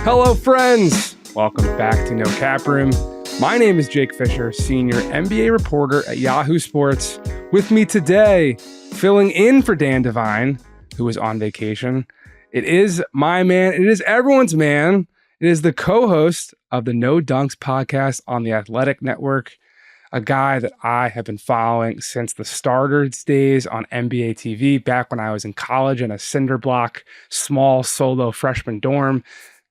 Hello, friends. Welcome back to No Cap Room. My name is Jake Fischer, senior NBA reporter at Yahoo Sports. With me today, filling in for Dan Devine, who is on vacation. It is my man. It is everyone's man. It is the co-host of the No Dunks podcast on the Athletic Network, a guy that I have been following since the starters days on NBA TV, back when I was in college in a cinder block, small solo freshman dorm,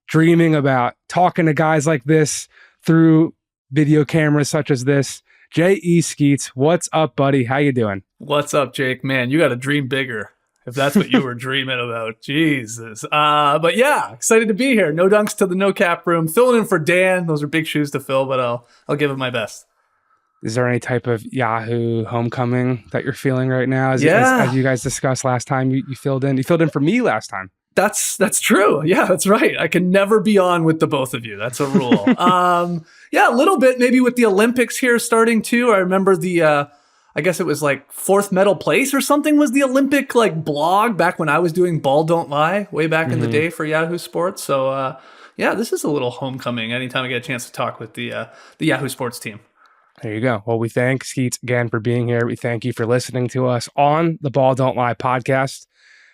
dreaming about talking to guys like this through video cameras such as this. J.E. Skeets, what's up, buddy? How you doing? What's up, Jake? Man, you got to dream bigger if that's what you were dreaming about. Jesus. But yeah, excited to be here. No Dunks to the No Cap Room. Filling in for Dan. Those are big shoes to fill, but I'll give it my best. Is there any type of Yahoo homecoming that you're feeling right now? As you guys discussed last time, you filled in. You filled in for me last time. That's true. Yeah, that's right. I can never be on with the both of you. That's a rule. Yeah, a little bit maybe with the Olympics here starting too. I remember I guess it was like fourth medal place or something was the Olympic like blog back when I was doing Ball Don't Lie way back in the day for Yahoo Sports. So yeah, this is a little homecoming anytime I get a chance to talk with the Yahoo Sports team. There you go. Well, we thank Skeets again for being here. We thank you for listening to us on the Ball Don't Lie podcast.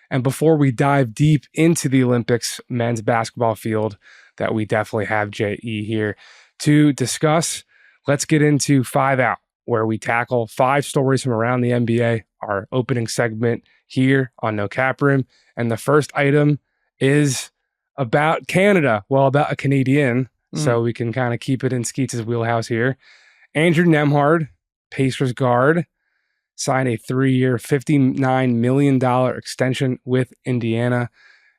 And before we dive deep into the Olympics men's basketball field that we definitely have J.E. here to discuss, let's get into 5 Out, where we tackle 5 stories from around the NBA, our opening segment here on No Cap Room. And the first item is about Canada. Well, about a Canadian, so we can kind of keep it in Skeets' wheelhouse here. Andrew Nembhard, Pacers guard, signed a 3-year, $59 million extension with Indiana.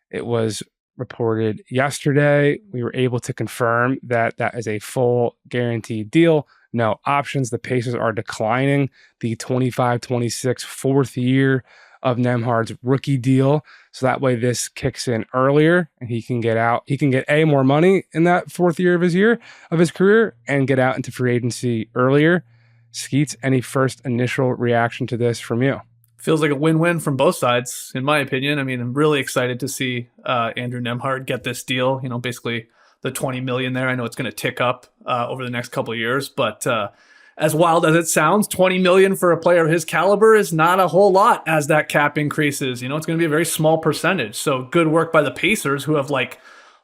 It was reported yesterday. We were able to confirm that that is a full guaranteed deal. No options. The Pacers are declining the 25-26 fourth year of Nembhard's rookie deal. So that way this kicks in earlier and he can get out. He can get more money in that fourth year of his career and get out into free agency earlier. Skeets, any first initial reaction to this from you? Feels like a win-win from both sides, in my opinion. I mean, I'm really excited to see Andrew Nembhard get this deal. You know, basically the $20 million there. I know it's going to tick up over the next couple of years, but as wild as it sounds, $20 million for a player of his caliber is not a whole lot as that cap increases. You know, it's going to be a very small percentage. So good work by the Pacers, who have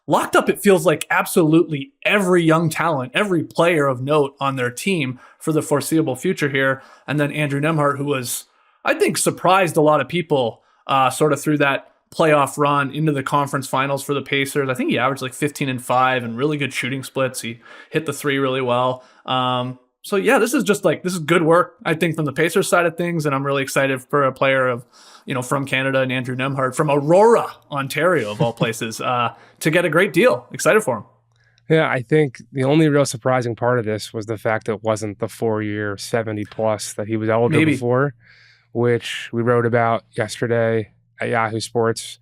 locked up, it feels like, absolutely every young talent, every player of note on their team for the foreseeable future here. And then Andrew Nembhard, who was, I think, surprised a lot of people sort of through that playoff run into the conference finals for the Pacers. I think he averaged like 15 and 5 and really good shooting splits. He hit the 3 really well. So yeah, this is good work, I think, from the Pacers side of things. And I'm really excited for a player of, from Canada and Andrew Nembhard from Aurora, Ontario, of all places, to get a great deal. Excited for him. Yeah, I think the only real surprising part of this was the fact that it wasn't the 4-year 70+ that he was eligible for, which we wrote about yesterday at Yahoo Sports,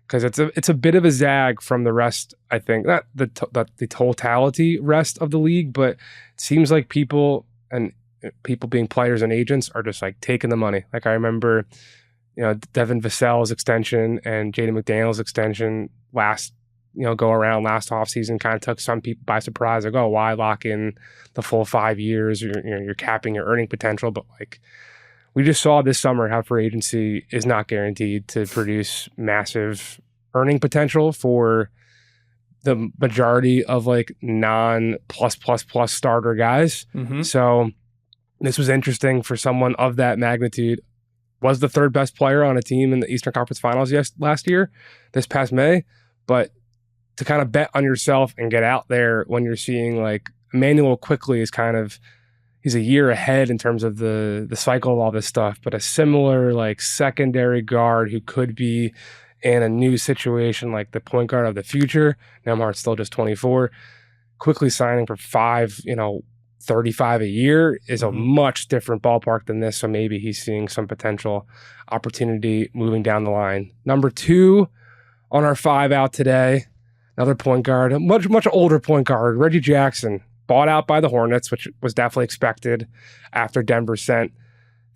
because it's a bit of a zag from the rest. I think not the totality rest of the league, but it seems like people being players and agents are just like taking the money. Like I remember, Devin Vassell's extension and Jaden McDaniel's extension go around last offseason kind of took some people by surprise. Like, oh, why lock in the full 5 years? You're capping your earning potential. But we just saw this summer how free agency is not guaranteed to produce massive earning potential for the majority of non plus starter guys. Mm-hmm. So this was interesting for someone of that magnitude. Was the 3rd best player on a team in the Eastern Conference Finals last year, this past May. But to kind of bet on yourself and get out there when you're seeing Emmanuel Quickly is he's a year ahead in terms of the cycle of all this stuff, but a similar secondary guard who could be in a new situation, like the point guard of the future. Nembhard's still just 24. Quickly signing for 35 a year is a much different ballpark than this. So maybe he's seeing some potential opportunity moving down the line. Number 2 on our 5 Out today, another point guard, a much older point guard, Reggie Jackson, bought out by the Hornets, which was definitely expected after Denver sent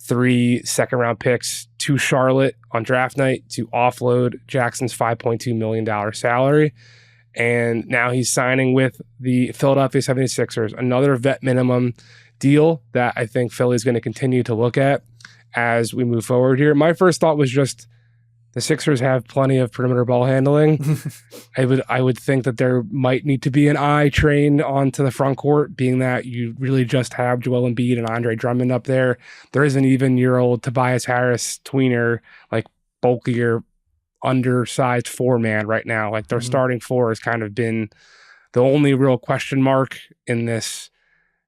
3 second-round picks to Charlotte on draft night to offload Jackson's $5.2 million salary. And now he's signing with the Philadelphia 76ers, another vet minimum deal that I think Philly's going to continue to look at as we move forward here. My first thought was just the Sixers have plenty of perimeter ball handling. I would think that there might need to be an eye trained onto the front court, being that you really just have Joel Embiid and Andre Drummond up there. There is an even-year-old Tobias Harris tweener, like bulkier, undersized four-man right now. Like their starting four has kind of been the only real question mark in this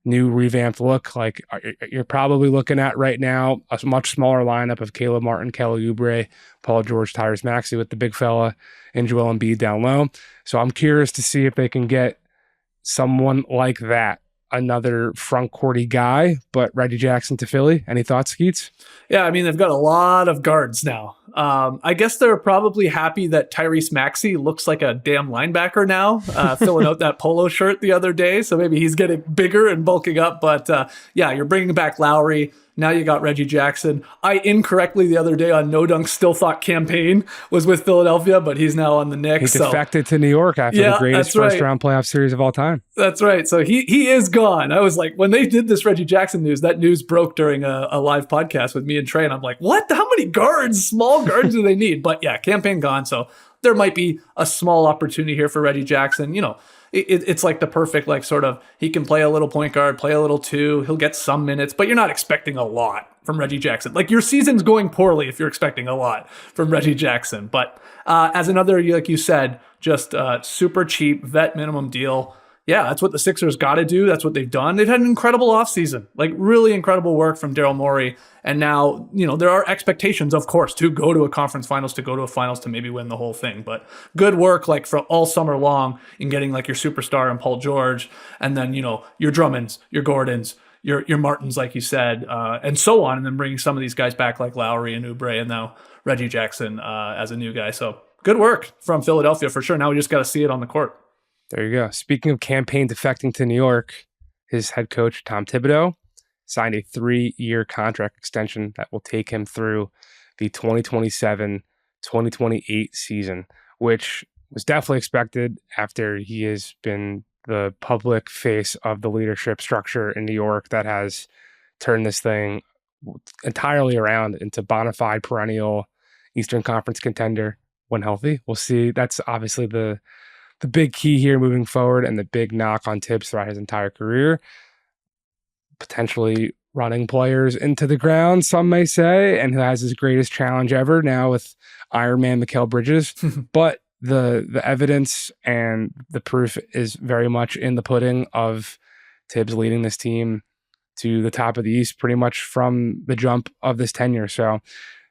new revamped look. Like you're probably looking at right now a much smaller lineup of Caleb Martin, Kelly Oubre, Paul George, Tyrese Maxey with the big fella, and Joel Embiid down low. So I'm curious to see if they can get someone like that, another front courty guy, but Reggie Jackson to Philly. Any thoughts, Skeets? Yeah, I mean, they've got a lot of guards now. I guess they're probably happy that Tyrese Maxey looks like a damn linebacker now, filling out that polo shirt the other day. So maybe he's getting bigger and bulking up. But yeah, you're bringing back Lowry. Now you got Reggie Jackson. I incorrectly the other day on No Dunk still thought Campaign was with Philadelphia, but he's now on the Knicks. He defected to New York after the greatest first-round playoff series of all time. That's right. So he is gone. I was like, when they did this Reggie Jackson news, that news broke during a live podcast with me and Trey, and I'm like, what? How many guards, small guards do they need? But yeah, Campaign gone. So there might be a small opportunity here for Reggie Jackson. You know, it's like the perfect, like sort of, he can play a little point guard, play a little two. He'll get some minutes, but you're not expecting a lot from Reggie Jackson. Like your season's going poorly if you're expecting a lot from Reggie Jackson. But as another, like you said, just super cheap vet minimum deal. Yeah, that's what the Sixers got to do. That's what they've done. They've had an incredible offseason, like really incredible work from Daryl Morey. And now, you know, there are expectations, of course, to go to a conference finals, to go to a finals, to maybe win the whole thing. But good work, like for all summer long in getting like your superstar and Paul George, and then, you know, your Drummonds, your Gordons, your Martins, like you said, and so on. And then bringing some of these guys back like Lowry and Oubre, and now Reggie Jackson as a new guy. So good work from Philadelphia for sure. Now we just got to see it on the court. There you go. Speaking of Campaign defecting to New York, his head coach, Tom Thibodeau, signed a 3-year contract extension that will take him through the 2027-2028 season, which was definitely expected after he has been the public face of the leadership structure in New York that has turned this thing entirely around into bona fide perennial Eastern Conference contender when healthy. We'll see. That's obviously the big key here moving forward, and the big knock on Tibbs throughout his entire career. Potentially running players into the ground, some may say, and who has his greatest challenge ever now with Iron Man Mikal Bridges. But the evidence and the proof is very much in the pudding of Tibbs leading this team to the top of the East pretty much from the jump of this tenure. So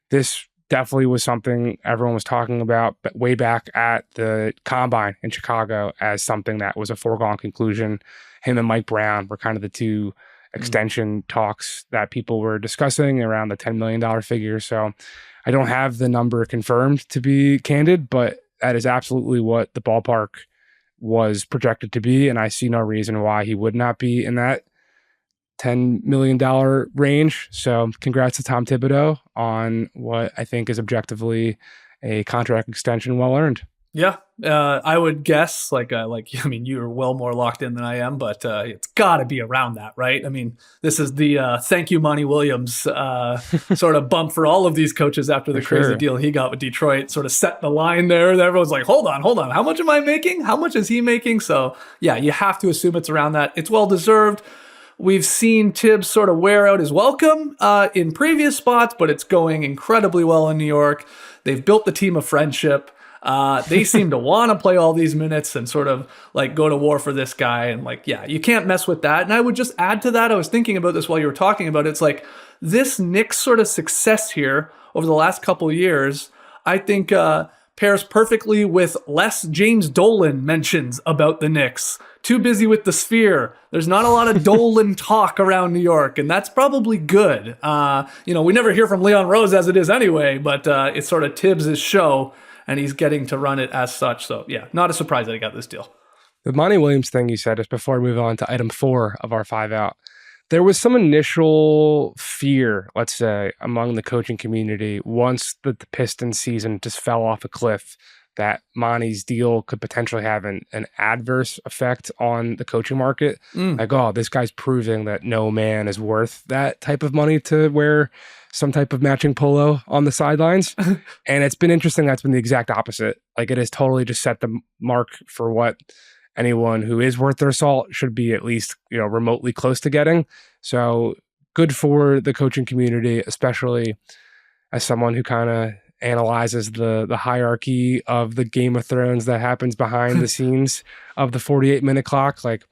this definitely was something everyone was talking about way back at the Combine in Chicago as something that was a foregone conclusion. Him and Mike Brown were kind of the two extension talks that people were discussing around the $10 million figure. So I don't have the number confirmed, to be candid, but that is absolutely what the ballpark was projected to be. And I see no reason why he would not be in that $10 million range. So congrats to Tom Thibodeau on what I think is objectively a contract extension well earned. Yeah, I would guess I mean, you're well more locked in than I am, but it's got to be around that, right? I mean, this is the thank you, Monty Williams sort of bump for all of these coaches after the crazy deal he got with Detroit, sort of set the line there. Everyone's like, hold on. How much am I making? How much is he making? So yeah, you have to assume it's around that. It's well deserved. We've seen Tibbs sort of wear out his welcome in previous spots, but it's going incredibly well in New York. They've built the team of friendship. They seem to want to play all these minutes and sort of like go to war for this guy. And like, yeah, you can't mess with that. And I would just add to that, I was thinking about this while you were talking about it. It's like this Knicks sort of success here over the last couple of years, I think pairs perfectly with less James Dolan mentions about the Knicks. Too busy with the Sphere. There's not a lot of Dolan talk around New York, and that's probably good. We never hear from Leon Rose as it is anyway, but it's sort of Tibbs' show, and he's getting to run it as such. So yeah, not a surprise that he got this deal. The Monty Williams thing you said, just before we move on to item 4 of our 5 out, there was some initial fear, let's say, among the coaching community once the Pistons season just fell off a cliff that Monty's deal could potentially have an adverse effect on the coaching market. Like, oh, this guy's proving that no man is worth that type of money to wear some type of matching polo on the sidelines. And it's been interesting. That's been the exact opposite. Like, it has totally just set the mark for what anyone who is worth their salt should be at least, remotely close to getting. So good for the coaching community, especially as someone who kind of analyzes the hierarchy of the Game of Thrones that happens behind the scenes of the 48-minute clock. Like,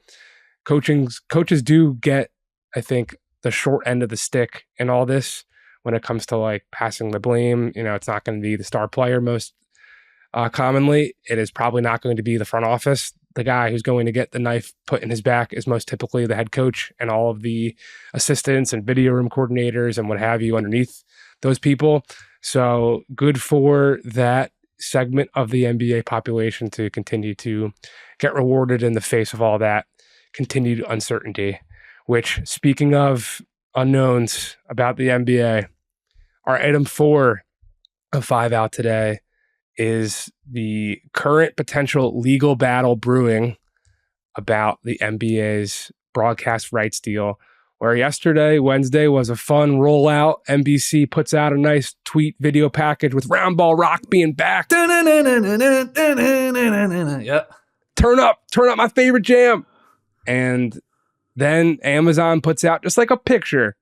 coaches do get, I think, the short end of the stick in all this when it comes to like passing the blame. It's not going to be the star player most commonly. It is probably not going to be the front office. The guy who's going to get the knife put in his back is most typically the head coach and all of the assistants and video room coordinators and what have you underneath those people. So good for that segment of the NBA population to continue to get rewarded in the face of all that continued uncertainty, which, speaking of unknowns about the NBA, our item 4 of 5 out today is the current potential legal battle brewing about the NBA's broadcast rights deal, where yesterday, Wednesday, was a fun rollout. NBC puts out a nice tweet video package with Round Ball Rock being back. Yeah. Turn up my favorite jam. And then Amazon puts out just like a picture,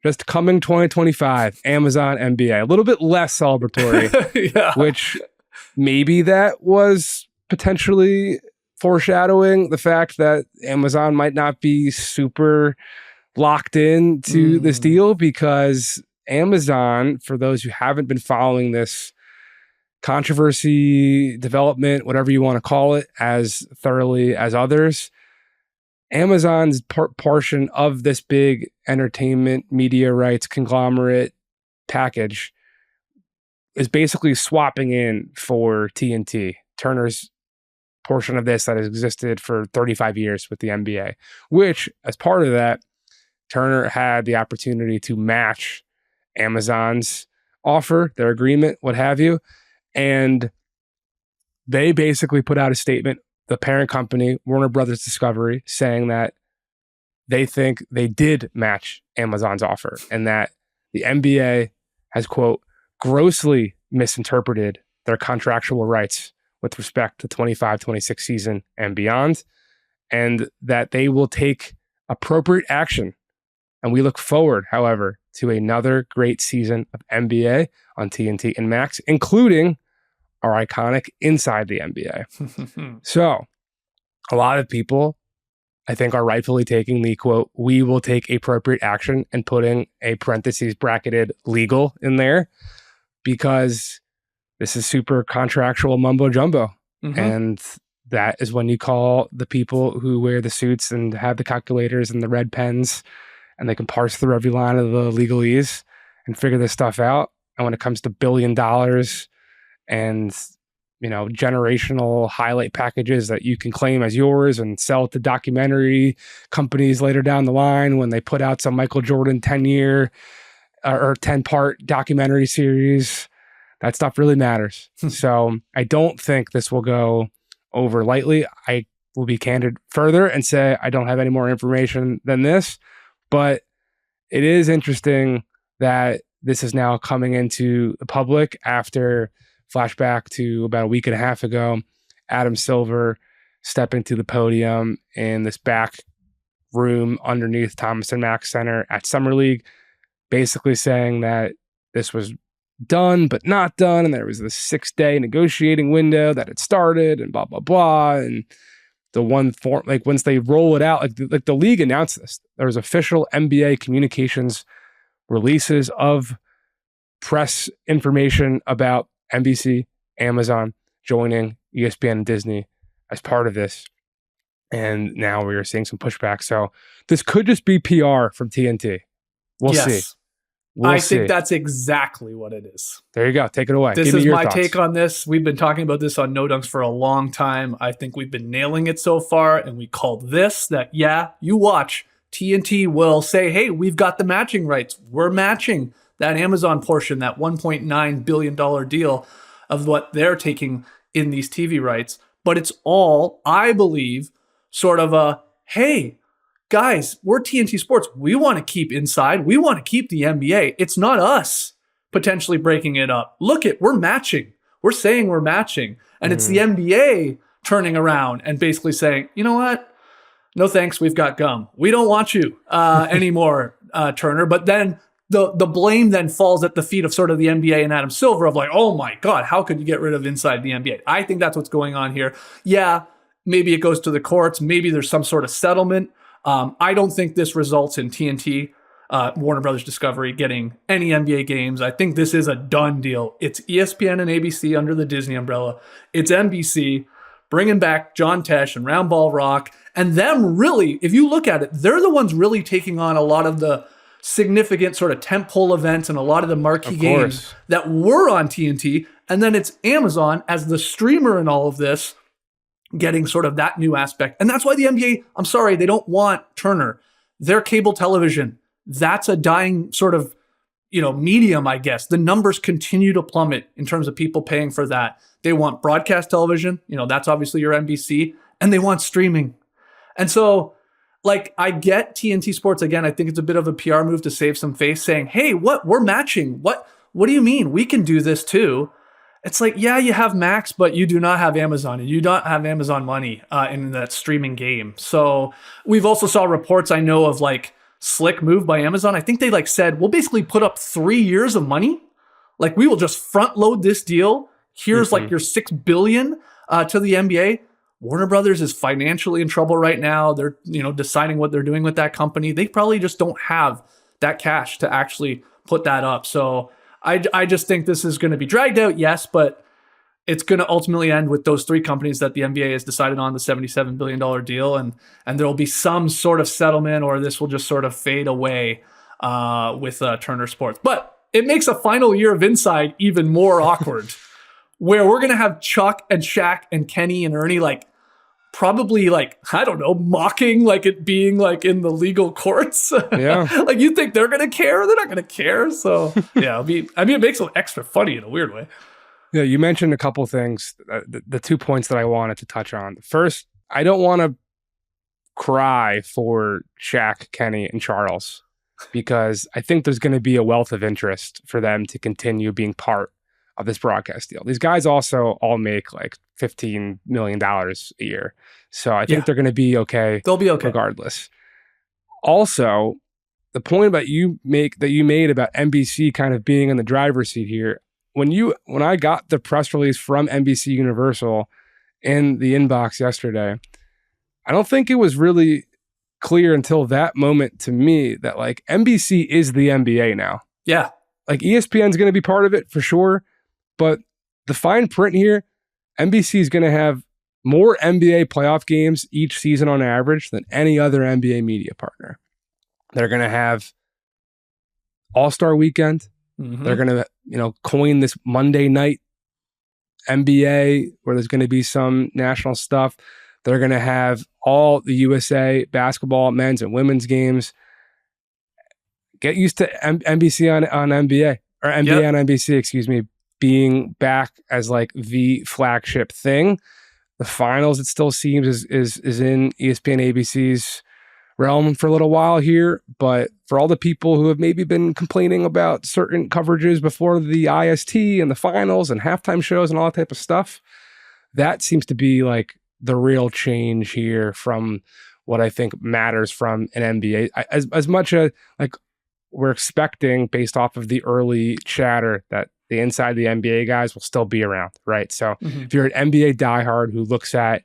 just coming 2025, Amazon NBA. A little bit less celebratory, Yeah. which maybe that was potentially foreshadowing the fact that Amazon might not be super locked in to this deal, because Amazon, for those who haven't been following this controversy, development, whatever you want to call it, as thoroughly as others, Amazon's portion of this big entertainment media rights conglomerate package is basically swapping in for TNT, Turner's portion of this that has existed for 35 years with the NBA, which, as part of that, Turner had the opportunity to match Amazon's offer, their agreement, what have you. And they basically put out a statement, the parent company, Warner Brothers Discovery, saying that they think they did match Amazon's offer and that the NBA has, quote, grossly misinterpreted their contractual rights with respect to 25-26 season and beyond, and that they will take appropriate action. And we look forward, however, to another great season of NBA on TNT and Max, including our iconic Inside the NBA. So a lot of people, I think, are rightfully taking the, quote, we will take appropriate action and putting a parentheses bracketed legal in there, because this is super contractual mumbo jumbo. And that is when you call the people who wear the suits and have the calculators and the red pens, and they can parse through every line of the legalese and figure this stuff out. And when it comes to $1 billion and, generational highlight packages that you can claim as yours and sell to documentary companies later down the line when they put out some Michael Jordan 10-year or 10-part documentary series, that stuff really matters. So I don't think this will go over lightly. I will be candid further and say I don't have any more information than this. But it is interesting that this is now coming into the public after, flashback to about a week and a half ago, Adam Silver stepping to the podium in this back room underneath Thomas and Mack Center at Summer League, basically saying that this was done but not done, and there was this 6-day negotiating window that had started and blah, blah, blah. And the one form, like once they roll it out, like the league announced this, there was official NBA communications releases of press information about NBC, Amazon joining ESPN and Disney as part of this. And now we are seeing some pushback. So this could just be PR from TNT. We'll see. I think that's exactly what it is. There you go. Take it away. This is my take on this. We've been talking about this on No Dunks for a long time. I think we've been nailing it so far, and we called this that, yeah, you watch. TNT will say, hey, we've got the matching rights. We're matching that Amazon portion, that $1.9 billion deal of what they're taking in these TV rights, but it's all, I believe, sort of a, hey, guys, we're TNT Sports. We want to keep inside. We want to keep the NBA. It's not us potentially breaking it up. Look we're matching. We're saying we're matching. And it's the NBA turning around and basically saying, you know what? No thanks, we've got gum. We don't want you anymore, Turner. But then the blame then falls at the feet of sort of the NBA and Adam Silver of like, oh my God, how could you get rid of inside the NBA? I think that's what's going on here. Yeah, maybe it goes to the courts. Maybe there's some sort of settlement. I don't think this results in TNT, Warner Brothers Discovery, getting any NBA games. I think this is a done deal. It's ESPN and ABC under the Disney umbrella. It's NBC bringing back John Tesh and Round Ball Rock. And them really, if you look at it, they're the ones really taking on a lot of the significant sort of tentpole events and a lot of the marquee games that were on TNT. And then it's Amazon as the streamer in all of this, getting sort of that new aspect. And that's why the NBA, I'm sorry, they don't want Turner. Their cable television, that's a dying sort of, medium, I guess. The numbers continue to plummet in terms of people paying for that. They want broadcast television, that's obviously your NBC, and they want streaming. And so, I get TNT Sports, again, I think it's a bit of a PR move to save some face, saying, hey, we're matching. What do you mean? We can do this too. It's like, yeah, you have Max, but you do not have Amazon, and you don't have Amazon money in that streaming game. So we've also saw reports, I know, of slick move by Amazon. I think they said, we'll basically put up 3 years of money. We will just front load this deal. Here's your $6 billion to the NBA. Warner Brothers is financially in trouble right now. They're, deciding what they're doing with that company. They probably just don't have that cash to actually put that up. So I just think this is going to be dragged out, yes, but it's going to ultimately end with those three companies that the NBA has decided on the $77 billion deal. And there will be some sort of settlement, or this will just sort of fade away with Turner Sports. But it makes a final year of Inside even more awkward, where we're going to have Chuck and Shaq and Kenny and Ernie probably I don't know, mocking it being in the legal courts. Yeah. You think they're going to care? They're not going to care. So yeah, it makes it extra funny in a weird way. Yeah. You mentioned a couple things, the 2 points that I wanted to touch on. First, I don't want to cry for Shaq, Kenny, and Charles, because I think there's going to be a wealth of interest for them to continue being part of this broadcast deal. These guys also all make $15 million a year. So I think they're going to be okay. They'll be okay regardless. Also, the point about you made about NBC kind of being in the driver's seat here, when I got the press release from NBC Universal in the inbox yesterday, I don't think it was really clear until that moment to me that NBC is the NBA now. Yeah. ESPN's going to be part of it for sure. But the fine print here, NBC is going to have more NBA playoff games each season on average than any other NBA media partner. They're going to have All-Star Weekend. Mm-hmm. They're going to, coin this Monday night NBA where there's going to be some national stuff. They're going to have all the USA basketball, men's and women's games. Get used to NBC on NBA, or NBA on NBC, excuse me, being back as the flagship thing. The finals, it still seems, is in ESPN ABC's realm for a little while here. But for all the people who have maybe been complaining about certain coverages before the IST and the finals and halftime shows and all that type of stuff, that seems to be the real change here from what I think matters from an NBA. As much as we're expecting, based off of the early chatter, that the inside the NBA guys will still be around, right? So if you're an NBA diehard who looks at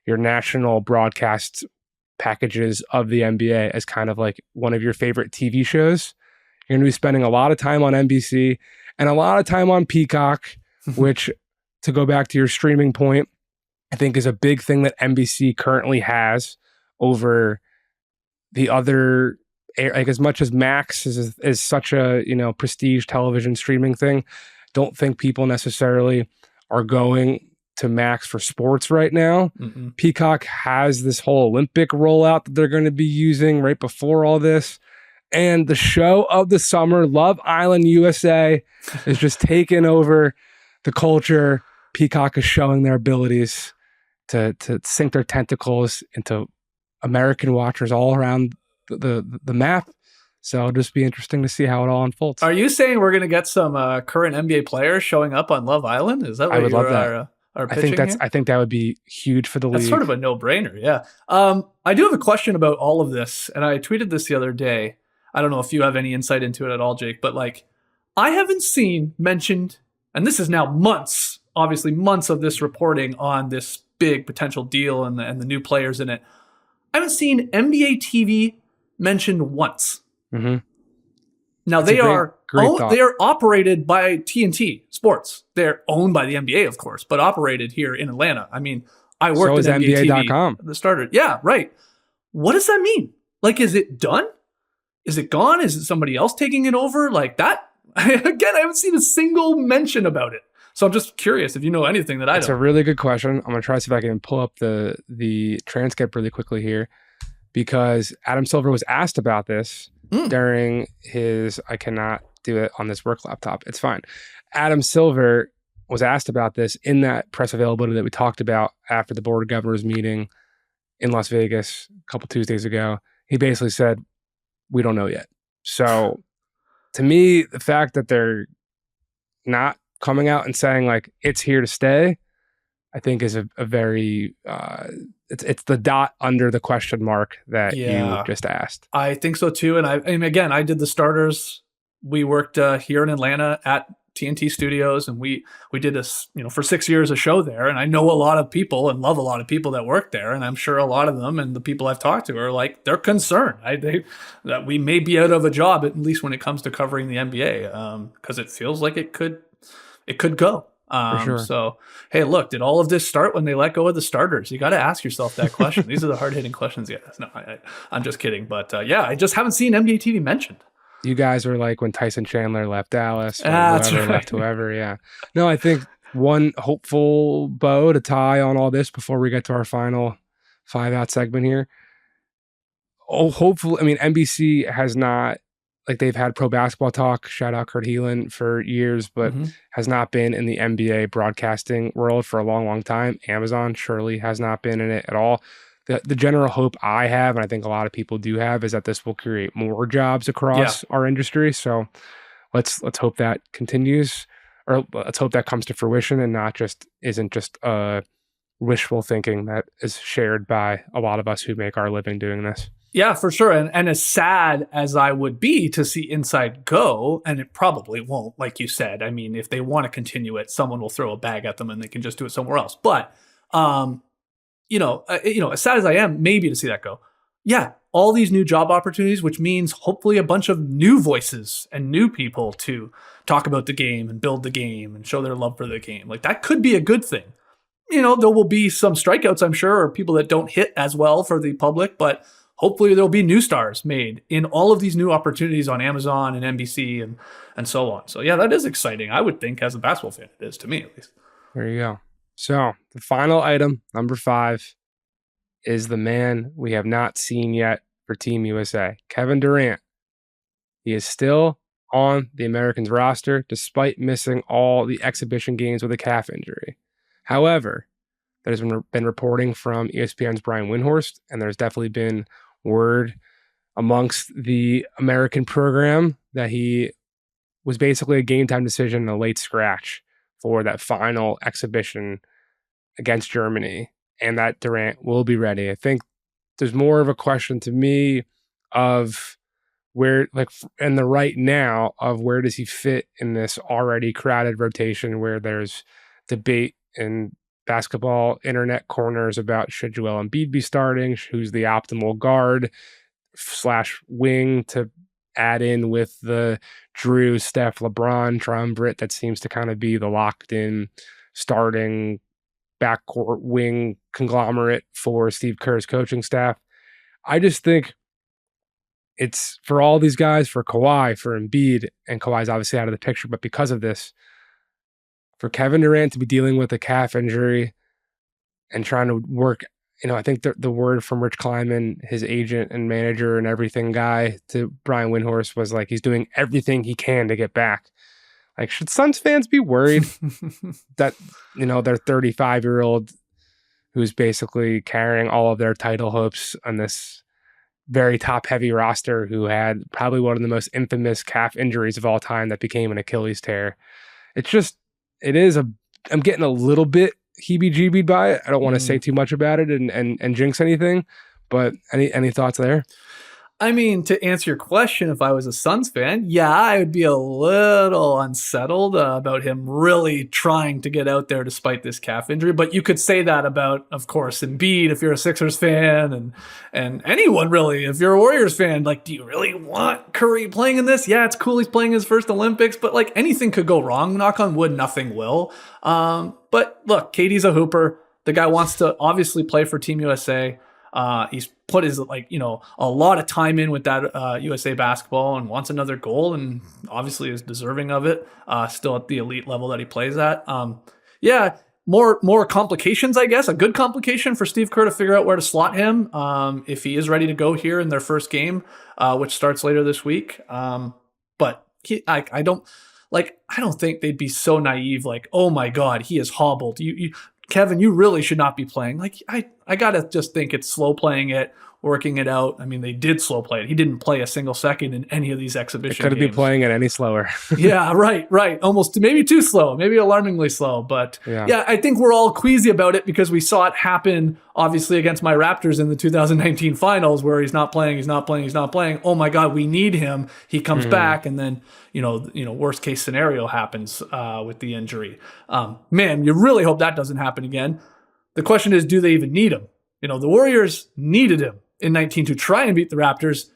your national broadcast packages of the NBA as kind of one of your favorite TV shows, you're going to be spending a lot of time on NBC and a lot of time on Peacock, which, to go back to your streaming point, I think is a big thing that NBC currently has over the other. As much as Max is such a prestige television streaming thing, don't think people necessarily are going to Max for sports right now. Mm-mm. Peacock has this whole Olympic rollout that they're going to be using right before all this, and the show of the summer, Love Island USA, is just taking over the culture Peacock is showing their abilities to sink their tentacles into American watchers all around the map. So it'll just be interesting to see how it all unfolds. Are you saying we're going to get some current NBA players showing up on Love Island? Is that what I would love that. Are pitching I think that would be huge for the league. That's sort of a no-brainer, yeah. I do have a question about all of this, and I tweeted this the other day. I don't know if you have any insight into it at all, Jake, but like, I haven't seen mentioned, and this is now months, obviously months of this reporting on this big potential deal and the new players in it. I haven't seen NBA TV mentioned once. Mm-hmm. Now they are operated by TNT Sports. They're owned by the NBA, of course, but operated here in Atlanta. I mean, I worked at NBA.com. The starter. Yeah, right. What does that mean? Like, is it done? Is it gone? Is it somebody else taking it over? Like that? Again, I haven't seen a single mention about it. So I'm just curious if you know anything that I don't. It's a really good question. I'm going to try to see if I can pull up the transcript really quickly here, because Adam Silver was asked about this during his, I cannot do it on this work laptop. It's fine. Adam Silver was asked about this in that press availability that we talked about after the Board of Governors meeting in Las Vegas a couple Tuesdays ago. He basically said, we don't know yet. So to me, the fact that they're not coming out and saying like it's here to stay, I think is a very it's the dot under the question mark that you just asked. I think so too. And again, I did the starters. We worked here in Atlanta at TNT Studios, and we did this, for 6 years, a show there. And I know a lot of people and love a lot of people that work there. And I'm sure a lot of them and the people I've talked to are like, they're concerned that we may be out of a job, at least when it comes to covering the NBA, because it feels like it could go. For sure. So, hey, look, did all of this start when they let go of the starters? You got to ask yourself that question. These are the hard-hitting questions. Yeah, no, I'm just kidding. But I just haven't seen NBA TV mentioned. You guys are like when Tyson Chandler left Dallas, or whoever left whoever. Yeah. No, I think one hopeful bow to tie on all this before we get to our final 5-out segment here. Oh, hopefully, I mean, NBC has not, like, they've had pro basketball talk, shout out Kurt Heelan, for years, but has not been in the NBA broadcasting world for a long, long time. Amazon surely has not been in it at all. The general hope I have, and I think a lot of people do have, is that this will create more jobs across our industry. So let's hope that continues, or let's hope that comes to fruition and isn't just wishful thinking that is shared by a lot of us who make our living doing this. Yeah, for sure. And as sad as I would be to see Inside go, and it probably won't, like you said, I mean, if they want to continue it, someone will throw a bag at them and they can just do it somewhere else. But, as sad as I am, maybe to see that go. Yeah, all these new job opportunities, which means hopefully a bunch of new voices and new people to talk about the game and build the game and show their love for the game. Like, that could be a good thing. There will be some strikeouts, I'm sure, or people that don't hit as well for the public, but hopefully there'll be new stars made in all of these new opportunities on Amazon and NBC and so on. So yeah, that is exciting. I would think, as a basketball fan, it is, to me at least. There you go. So the final item, number 5, is the man we have not seen yet for Team USA, Kevin Durant. He is still on the Americans roster despite missing all the exhibition games with a calf injury. However, there's been reporting from ESPN's Brian Windhorst, and there's definitely been word amongst the American program that he was basically a game time decision and a late scratch for that final exhibition against Germany, and that Durant will be ready. I think there's more of a question to me of where, like, in the right now, of where does he fit in this already crowded rotation where there's debate in basketball internet corners about should Joel Embiid be starting, who's the optimal guard / wing to add in with the Drew, Steph, LeBron triumvirate that seems to kind of be the locked in starting backcourt wing conglomerate for Steve Kerr's coaching staff. I just think it's for all these guys, for Kawhi, for Embiid, and Kawhi's obviously out of the picture, but because of this, for Kevin Durant to be dealing with a calf injury and trying to work, I think the word from Rich Kleiman, his agent and manager and everything guy, to Brian Windhorst was like, he's doing everything he can to get back. Like, should Suns fans be worried that, their 35-year-old who's basically carrying all of their title hopes on this very top-heavy roster, who had probably one of the most infamous calf injuries of all time that became an Achilles tear? I'm getting a little bit heebie-jeebied by it. I don't want to say too much about it and jinx anything, but any thoughts there? I mean, to answer your question, if I was a Suns fan, yeah, I would be a little unsettled about him really trying to get out there despite this calf injury. But you could say that about, of course, Embiid if you're a Sixers fan, and anyone really. If you're a Warriors fan, like, do you really want Curry playing in this? Yeah, it's cool he's playing his first Olympics, but like anything could go wrong. Knock on wood, nothing will. But look, KD's a hooper. The guy wants to obviously play for Team USA. He's put his a lot of time in with that USA basketball and wants another goal, and obviously is deserving of it. Still at the elite level that he plays at. More complications, I guess. A good complication for Steve Kerr to figure out where to slot him if he is ready to go here in their first game, which starts later this week. But I don't think they'd be so naive. Like, oh my God, he is hobbled. Kevin, you really should not be playing. Like, I gotta just think it's slow playing it, working it out. I mean, they did slow play it. He didn't play a single second in any of these exhibition games. Couldn't be playing it any slower. Yeah, right. Almost maybe too slow, maybe alarmingly slow. But yeah, I think we're all queasy about it because we saw it happen, obviously, against my Raptors in the 2019 finals where he's not playing. Oh my God, we need him. He comes back, and then, worst case scenario happens with the injury. Man, you really hope that doesn't happen again. The question is, do they even need him? The Warriors needed him in 19 to try and beat the Raptors.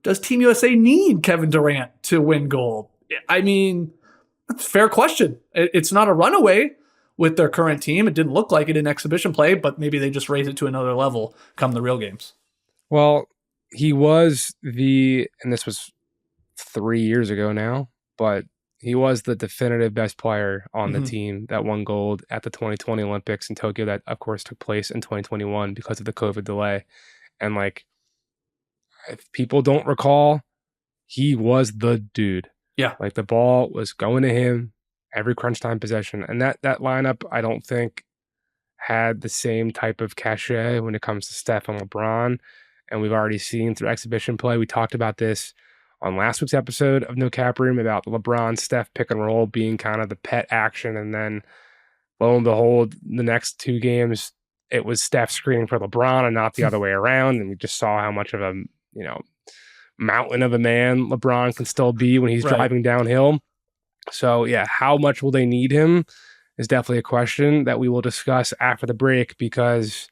Does Team USA need Kevin Durant to win gold? I mean, that's a fair question. It's not a runaway with their current team. It didn't look like it in exhibition play, but maybe they just raise it to another level come the real games. Well, he was and this was 3 years ago now, but he was the definitive best player on the team that won gold at the 2020 Olympics in Tokyo. That, of course, took place in 2021 because of the COVID delay. And if people don't recall, he was the dude. Yeah. Like, the ball was going to him every crunch time possession. And that lineup, I don't think, had the same type of cachet when it comes to Steph and LeBron. And we've already seen through exhibition play. We talked about this on last week's episode of No Cap Room about the LeBron-Steph pick and roll being kind of the pet action. And then, lo and behold, the next two games, it was Steph screening for LeBron and not the other way around. And we just saw how much of a, mountain of a man LeBron can still be when he's driving downhill. So, yeah, how much will they need him is definitely a question that we will discuss after the break because,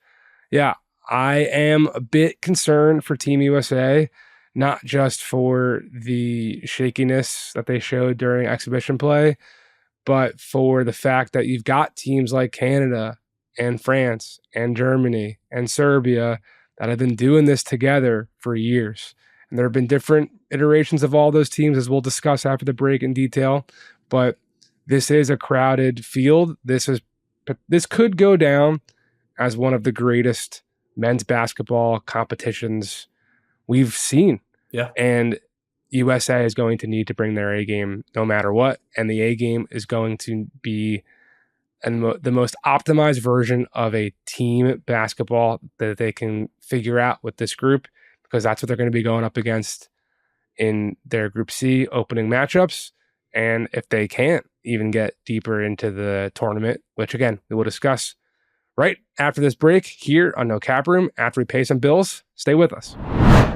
yeah, I am a bit concerned for Team USA. Not just for the shakiness that they showed during exhibition play, but for the fact that you've got teams like Canada and France and Germany and Serbia that have been doing this together for years. And there have been different iterations of all those teams, as we'll discuss after the break in detail. But this is a crowded field. This could go down as one of the greatest men's basketball competitions we've seen. Yeah. And USA is going to need to bring their A game no matter what. And the A game is going to be the most optimized version of a team basketball that they can figure out with this group, because that's what they're going to be going up against in their Group C opening matchups. And if they can't even get deeper into the tournament, which again, we will discuss right after this break here on No Cap Room, after we pay some bills. Stay with us.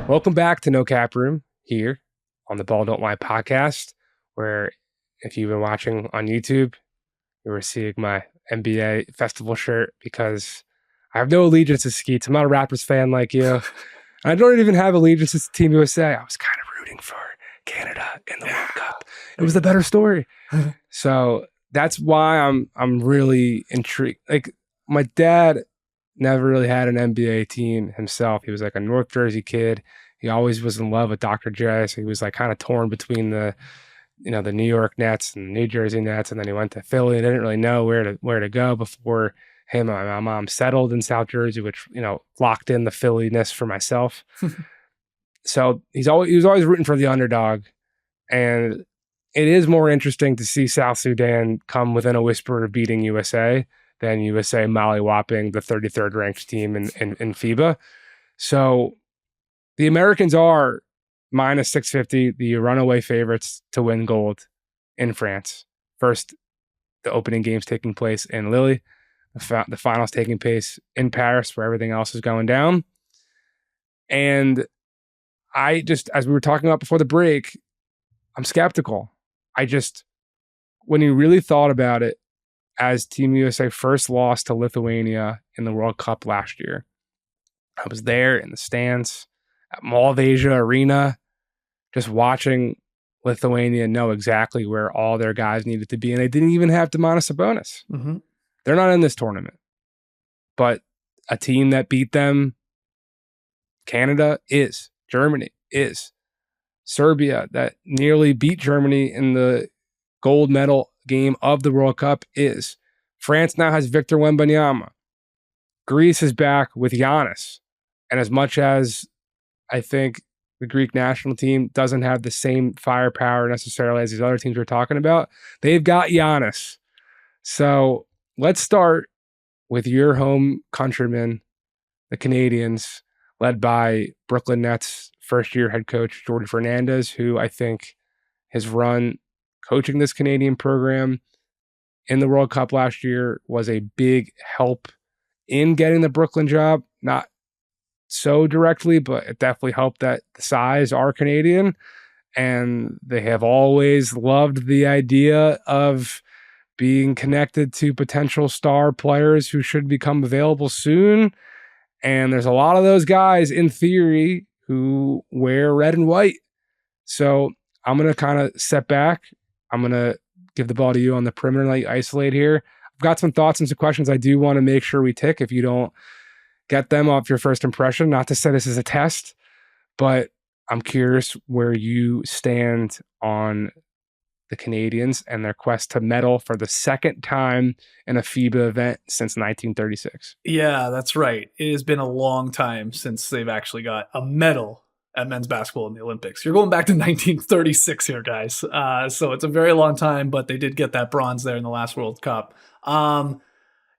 Welcome back to No Cap Room here on the Ball Don't Lie podcast, where if you've been watching on YouTube, you were seeing my NBA festival shirt because I have no allegiance to Skeets. I'm not a Raptors fan like you. I don't even have allegiances to Team USA. I was kind of rooting for Canada in the World Cup. It was the better story. So that's why I'm really intrigued. Like, my dad never really had an NBA team himself. He was like a North Jersey kid. He always was in love with Dr. J. So he was like kind of torn between the New York Nets and the New Jersey Nets. And then he went to Philly and didn't really know where to go before him and my mom settled in South Jersey, which, locked in the Philly-ness for myself. So he was always rooting for the underdog. And it is more interesting to see South Sudan come within a whisper of beating USA than USA mollywhopping the 33rd ranked team in FIBA. So the Americans are minus 650, the runaway favorites to win gold in France. First, the opening games taking place in Lille, the finals taking place in Paris, where everything else is going down. And I just, as we were talking about before the break, I'm skeptical. When you really thought about it, as Team USA first lost to Lithuania in the World Cup last year, I was there in the stands at Mall of Asia Arena, just watching Lithuania know exactly where all their guys needed to be. And they didn't even have Domantas Sabonis. Mm-hmm. They're not in this tournament. But a team that beat them, Canada is. Germany is. Serbia, that nearly beat Germany in the gold medal game of the World Cup, is. France now has Victor Wembanyama. Greece is back with Giannis. And as much as I think the Greek national team doesn't have the same firepower necessarily as these other teams we're talking about, they've got Giannis. So let's start with your home countrymen, the Canadians, led by Brooklyn Nets first-year head coach Jordi Fernandez, who I think his run coaching this Canadian program in the World Cup last year was a big help in getting the Brooklyn job. Not so directly, but it definitely helped that the size are Canadian, and they have always loved the idea of being connected to potential star players who should become available soon. And there's a lot of those guys in theory who wear red and white. So I'm going to kind of step back. I'm going to give the ball to you on the perimeter and let you isolate here. I've got some thoughts and some questions I do want to make sure we tick if you don't get them off your first impression. Not to say this is a test, but I'm curious where you stand on the Canadians and their quest to medal for the second time in a FIBA event since 1936. Yeah, that's right. It has been a long time since they've actually got a medal at men's basketball in the Olympics. You're going back to 1936 here, guys. So it's a very long time, but they did get that bronze there in the last World Cup.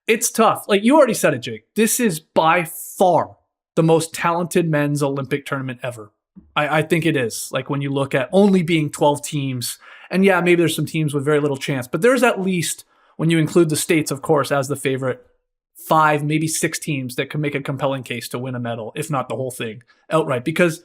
It's tough. Like you already said it, Jake. This is by far the most talented men's Olympic tournament ever. I think it is. Like when you look at only being 12 teams, and yeah, maybe there's some teams with very little chance, but there's at least, when you include the States, of course, as the favorite, 5, maybe 6 teams that can make a compelling case to win a medal, if not the whole thing outright, because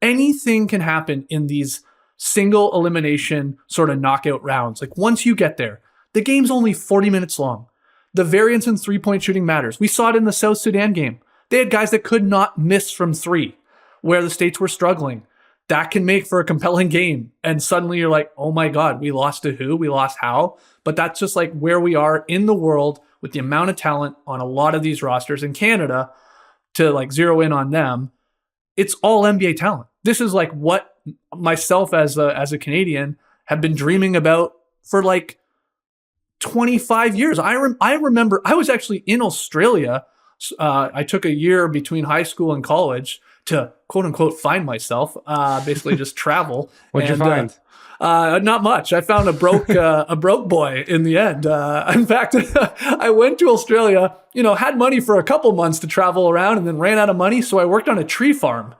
anything can happen in these single elimination sort of knockout rounds. Like once you get there, the game's only 40 minutes long. The variance in three-point shooting matters. We saw it in the South Sudan game. They had guys that could not miss from 3, where the States were struggling. That can make for a compelling game. And suddenly you're like, oh my God, we lost to who? We lost how? But that's just like where we are in the world with the amount of talent on a lot of these rosters in Canada. To like zero in on them, it's all NBA talent. This is like what myself as a Canadian have been dreaming about for like 25 years. I remember I was actually in Australia. I took a year between high school and college to quote unquote find myself, basically just travel. What'd you find? Not much. I found a broke boy in the end. In fact, I went to Australia, had money for a couple months to travel around and then ran out of money. So I worked on a tree farm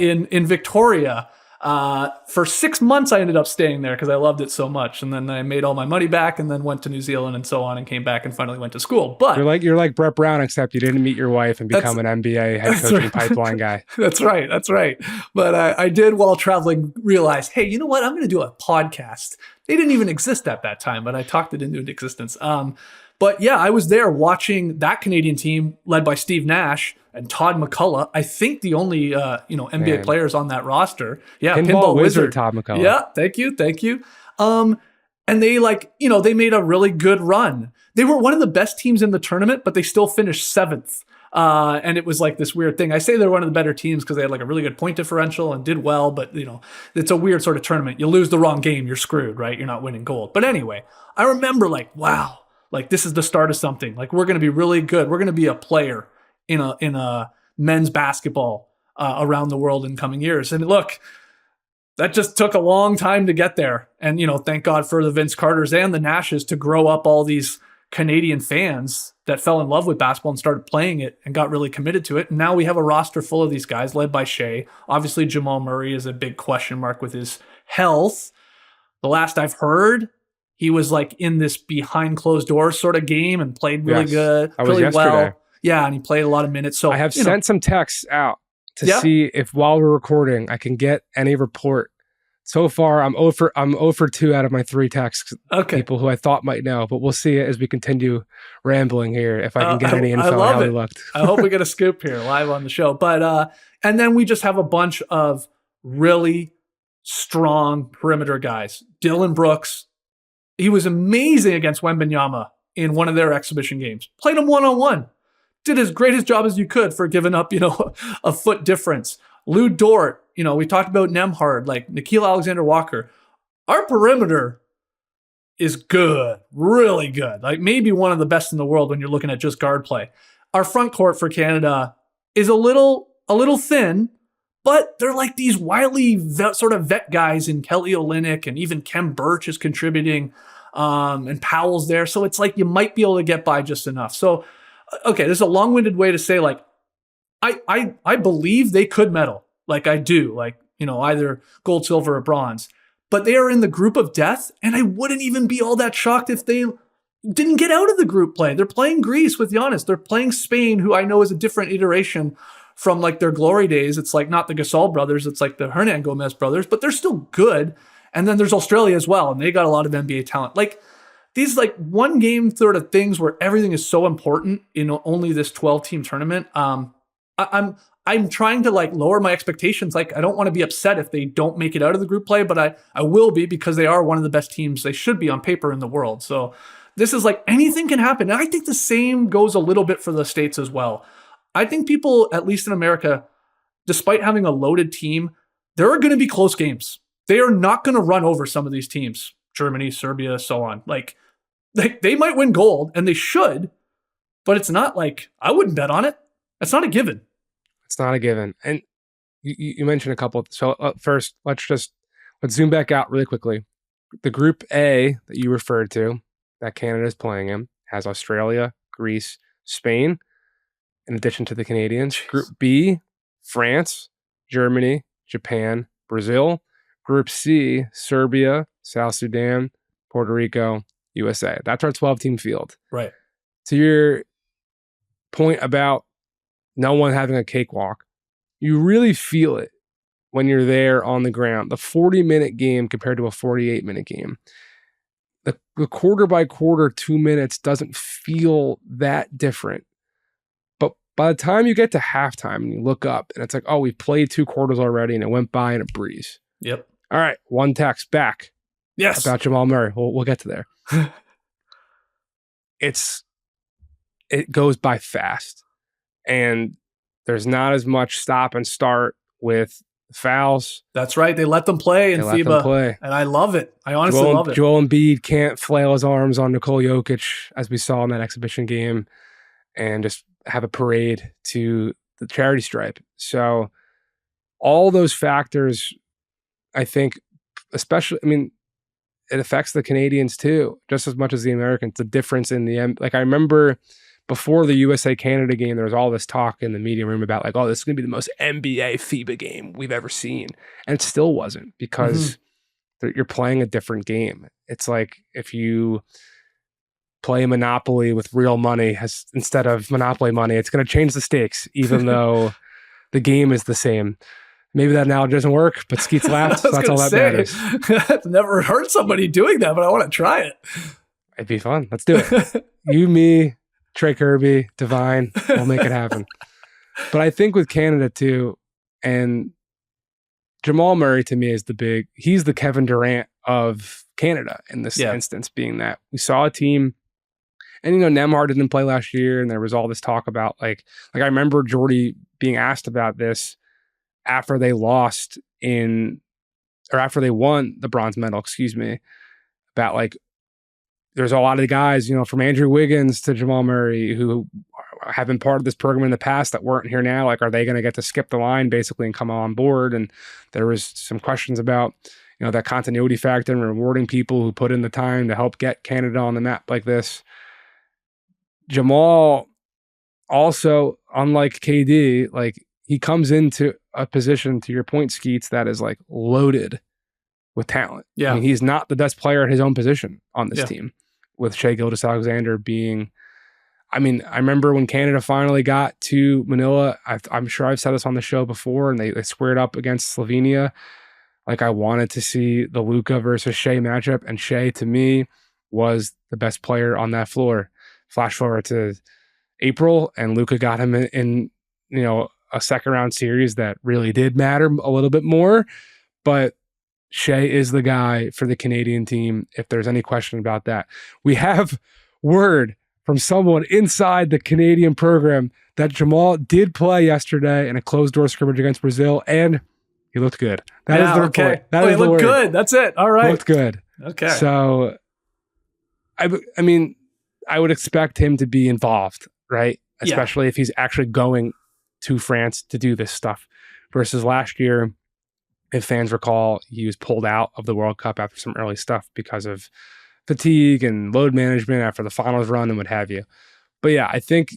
in Victoria. For 6 months, I ended up staying there because I loved it so much. And then I made all my money back and then went to New Zealand and so on and came back and finally went to school. But you're like Brett Brown, except you didn't meet your wife and become an NBA head coaching pipeline guy. That's right. But I did, while traveling, realize, hey, you know what? I'm going to do a podcast. They didn't even exist at that time, but I talked it into existence. But yeah, I was there watching that Canadian team led by Steve Nash and Todd McCullough. I think the only NBA players on that roster. Yeah, Pinball Wizard Todd McCullough. Yeah, thank you. And they they made a really good run. They were one of the best teams in the tournament, but they still finished 7th. And it was like this weird thing. I say they're one of the better teams because they had like a really good point differential and did well, but it's a weird sort of tournament. You lose the wrong game, you're screwed, right? You're not winning gold. But anyway, I remember like, wow, like this is the start of something. Like we're going to be really good. We're going to be a player in a men's basketball around the world in coming years. And look, that just took a long time to get there. And, thank God for the Vince Carters and the Nashes to grow up all these Canadian fans that fell in love with basketball and started playing it and got really committed to it. And now we have a roster full of these guys led by Shea. Obviously, Jamal Murray is a big question mark with his health. The last I've heard, he was like in this behind closed doors sort of game and played really good, really well. Yeah, and he played a lot of minutes. So I have sent some texts out to see if while we're recording, I can get any report. So far, I'm 0 for 2 out of my 3 texts. People who I thought might know, but we'll see as we continue rambling here if I can get any info on how he looked. I hope we get a scoop here live on the show. But and then we just have a bunch of really strong perimeter guys. Dylan Brooks, he was amazing against Wembanyama in one of their exhibition games. Played him one-on-one. Did as great a job as you could for giving up, a foot difference. Lou Dort, we talked about Nembhard, like Gilgeous-Alexander Walker. Our perimeter is good, really good. Like maybe one of the best in the world when you're looking at just guard play. Our front court for Canada is a little thin, but they're like these wily sort of vet guys in Kelly Olynyk, and even Kem Birch is contributing, and Powell's there. So it's like you might be able to get by just enough. So, okay, there's a long-winded way to say, like, I believe they could medal. Like I do, like, either gold, silver, or bronze. But they are in the group of death, and I wouldn't even be all that shocked if they didn't get out of the group play. They're playing Greece with Giannis. They're playing Spain, who I know is a different iteration from like their glory days. It's like not the Gasol brothers, it's like the Hernan Gomez brothers, but they're still good. And then there's Australia as well, and they got a lot of NBA talent. Like these like one game sort of things where everything is so important in only this 12-team tournament. I'm trying to like lower my expectations. Like I don't want to be upset if they don't make it out of the group play, but I will be, because they are one of the best teams they should be on paper in the world. So this is like anything can happen. And I think the same goes a little bit for the States as well. I think people, at least in America, despite having a loaded team, there are going to be close games. They are not going to run over some of these teams, Germany, Serbia, so on. Like they might win gold, and they should, but it's not like I wouldn't bet on it. That's not a given. It's not a given. And you mentioned a couple. So first, let's zoom back out really quickly. The Group A that you referred to, that Canada is playing in, has Australia, Greece, Spain, in addition to the Canadians. Jeez. Group B, France, Germany, Japan, Brazil. Group C, Serbia, South Sudan, Puerto Rico, USA. That's our 12-team field. Right. To your point about no one having a cakewalk, you really feel it when you're there on the ground. The 40-minute game compared to a 48-minute game. The quarter by quarter 2 minutes doesn't feel that different. But by the time you get to halftime and you look up and it's like, oh, we played 2 quarters already and it went by in a breeze. Yep. All right, one text back. Yes. About Jamal Murray. We'll get to there. It goes by fast. And there's not as much stop and start with fouls. That's right. They let them play in FIBA. And I love it. I honestly love it. Joel Embiid can't flail his arms on Nikola Jokic, as we saw in that exhibition game, and just have a parade to the charity stripe. So all those factors, I think, especially, it affects the Canadians too, just as much as the Americans. The difference in I remember before the USA-Canada game, there was all this talk in the media room about like, oh, this is going to be the most NBA FIBA game we've ever seen. And it still wasn't, because you're playing a different game. It's like if you play Monopoly with real money instead of Monopoly money, it's going to change the stakes, even though the game is the same. Maybe that analogy doesn't work, but Skeets laughed, so that's all that matters. I've never heard somebody doing that, but I want to try it. It'd be fun. Let's do it. You, me, Trey Kirby, Devine, we'll make it happen. But I think with Canada too, and Jamal Murray to me is he's the Kevin Durant of Canada in this instance, being that we saw a team, and Nembhard didn't play last year, and there was all this talk about like I remember Jordy being asked about this after they after they won the bronze medal, about like, there's a lot of the guys, from Andrew Wiggins to Jamal Murray, who have been part of this program in the past that weren't here now. Like, are they going to get to skip the line basically and come on board? And there was some questions about, that continuity factor and rewarding people who put in the time to help get Canada on the map like this. Jamal also, unlike KD, like, he comes into a position, to your point, Skeets, that is like loaded with talent. Yeah. I mean, he's not the best player at his own position on this team, with Shai Gilgeous-Alexander being, I remember when Canada finally got to Manila, I'm sure I've said this on the show before, and they squared up against Slovenia. Like, I wanted to see the Luka versus Shai matchup, and Shai, to me, was the best player on that floor. Flash forward to April, and Luka got him in a second round series that really did matter a little bit more. But Shai is the guy for the Canadian team, if there's any question about that. We have word from someone inside the Canadian program that Jamal did play yesterday in a closed-door scrimmage against Brazil, and he looked good. That is the report. Okay. That is he looked good. That's it. All right. Looked good. Okay. So, I would expect him to be involved, right? Especially if he's actually going to France to do this stuff. Versus last year, if fans recall, he was pulled out of the World Cup after some early stuff because of fatigue and load management after the finals run and what have you. But yeah, I think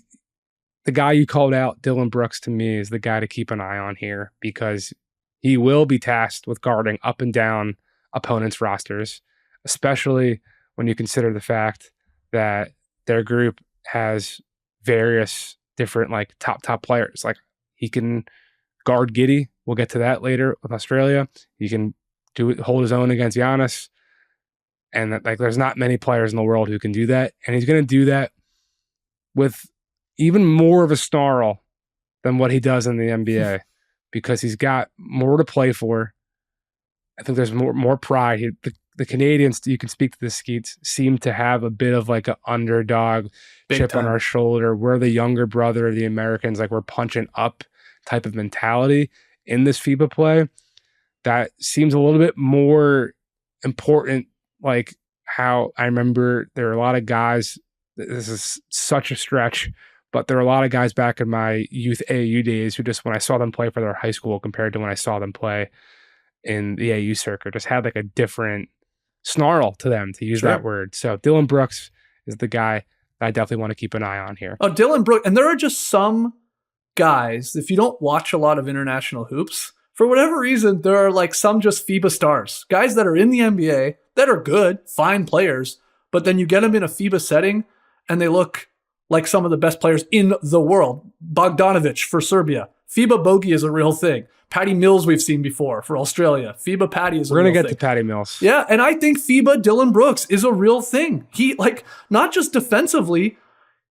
the guy you called out, Dylan Brooks, to me is the guy to keep an eye on here, because he will be tasked with guarding up and down opponents' rosters, especially when you consider the fact that their group has various different like top players. Like, he can guard Giddey. We'll get to that later with Australia. He can hold his own against Giannis. And there's not many players in the world who can do that. And he's going to do that with even more of a snarl than what he does in the NBA, because he's got more to play for. I think there's more pride. The Canadians, you can speak to the Skeets, seem to have a bit of like an underdog chip on our shoulder. We're the younger brother of the Americans. Like, we're punching up type of mentality in this FIBA play. That seems a little bit more important. Like, how I remember there are a lot of guys, this is such a stretch, but there are a lot of guys back in my youth AAU days who just, when I saw them play for their high school compared to when I saw them play in the AAU circuit, just had like a different snarl to them, to use that word. So Dylan Brooks is the guy that I definitely want to keep an eye on here. Oh, Dylan Brooks. And there are just some guys, if you don't watch a lot of international hoops, for whatever reason, there are like some just FIBA stars, guys that are in the NBA that are good, fine players, but then you get them in a FIBA setting and they look like some of the best players in the world. Bogdanovic for Serbia. FIBA bogey is a real thing. Patty Mills we've seen before for Australia. FIBA Patty is a real thing. We're going to get to Patty Mills. Yeah, and I think FIBA Dylan Brooks is a real thing. He, like, not just defensively,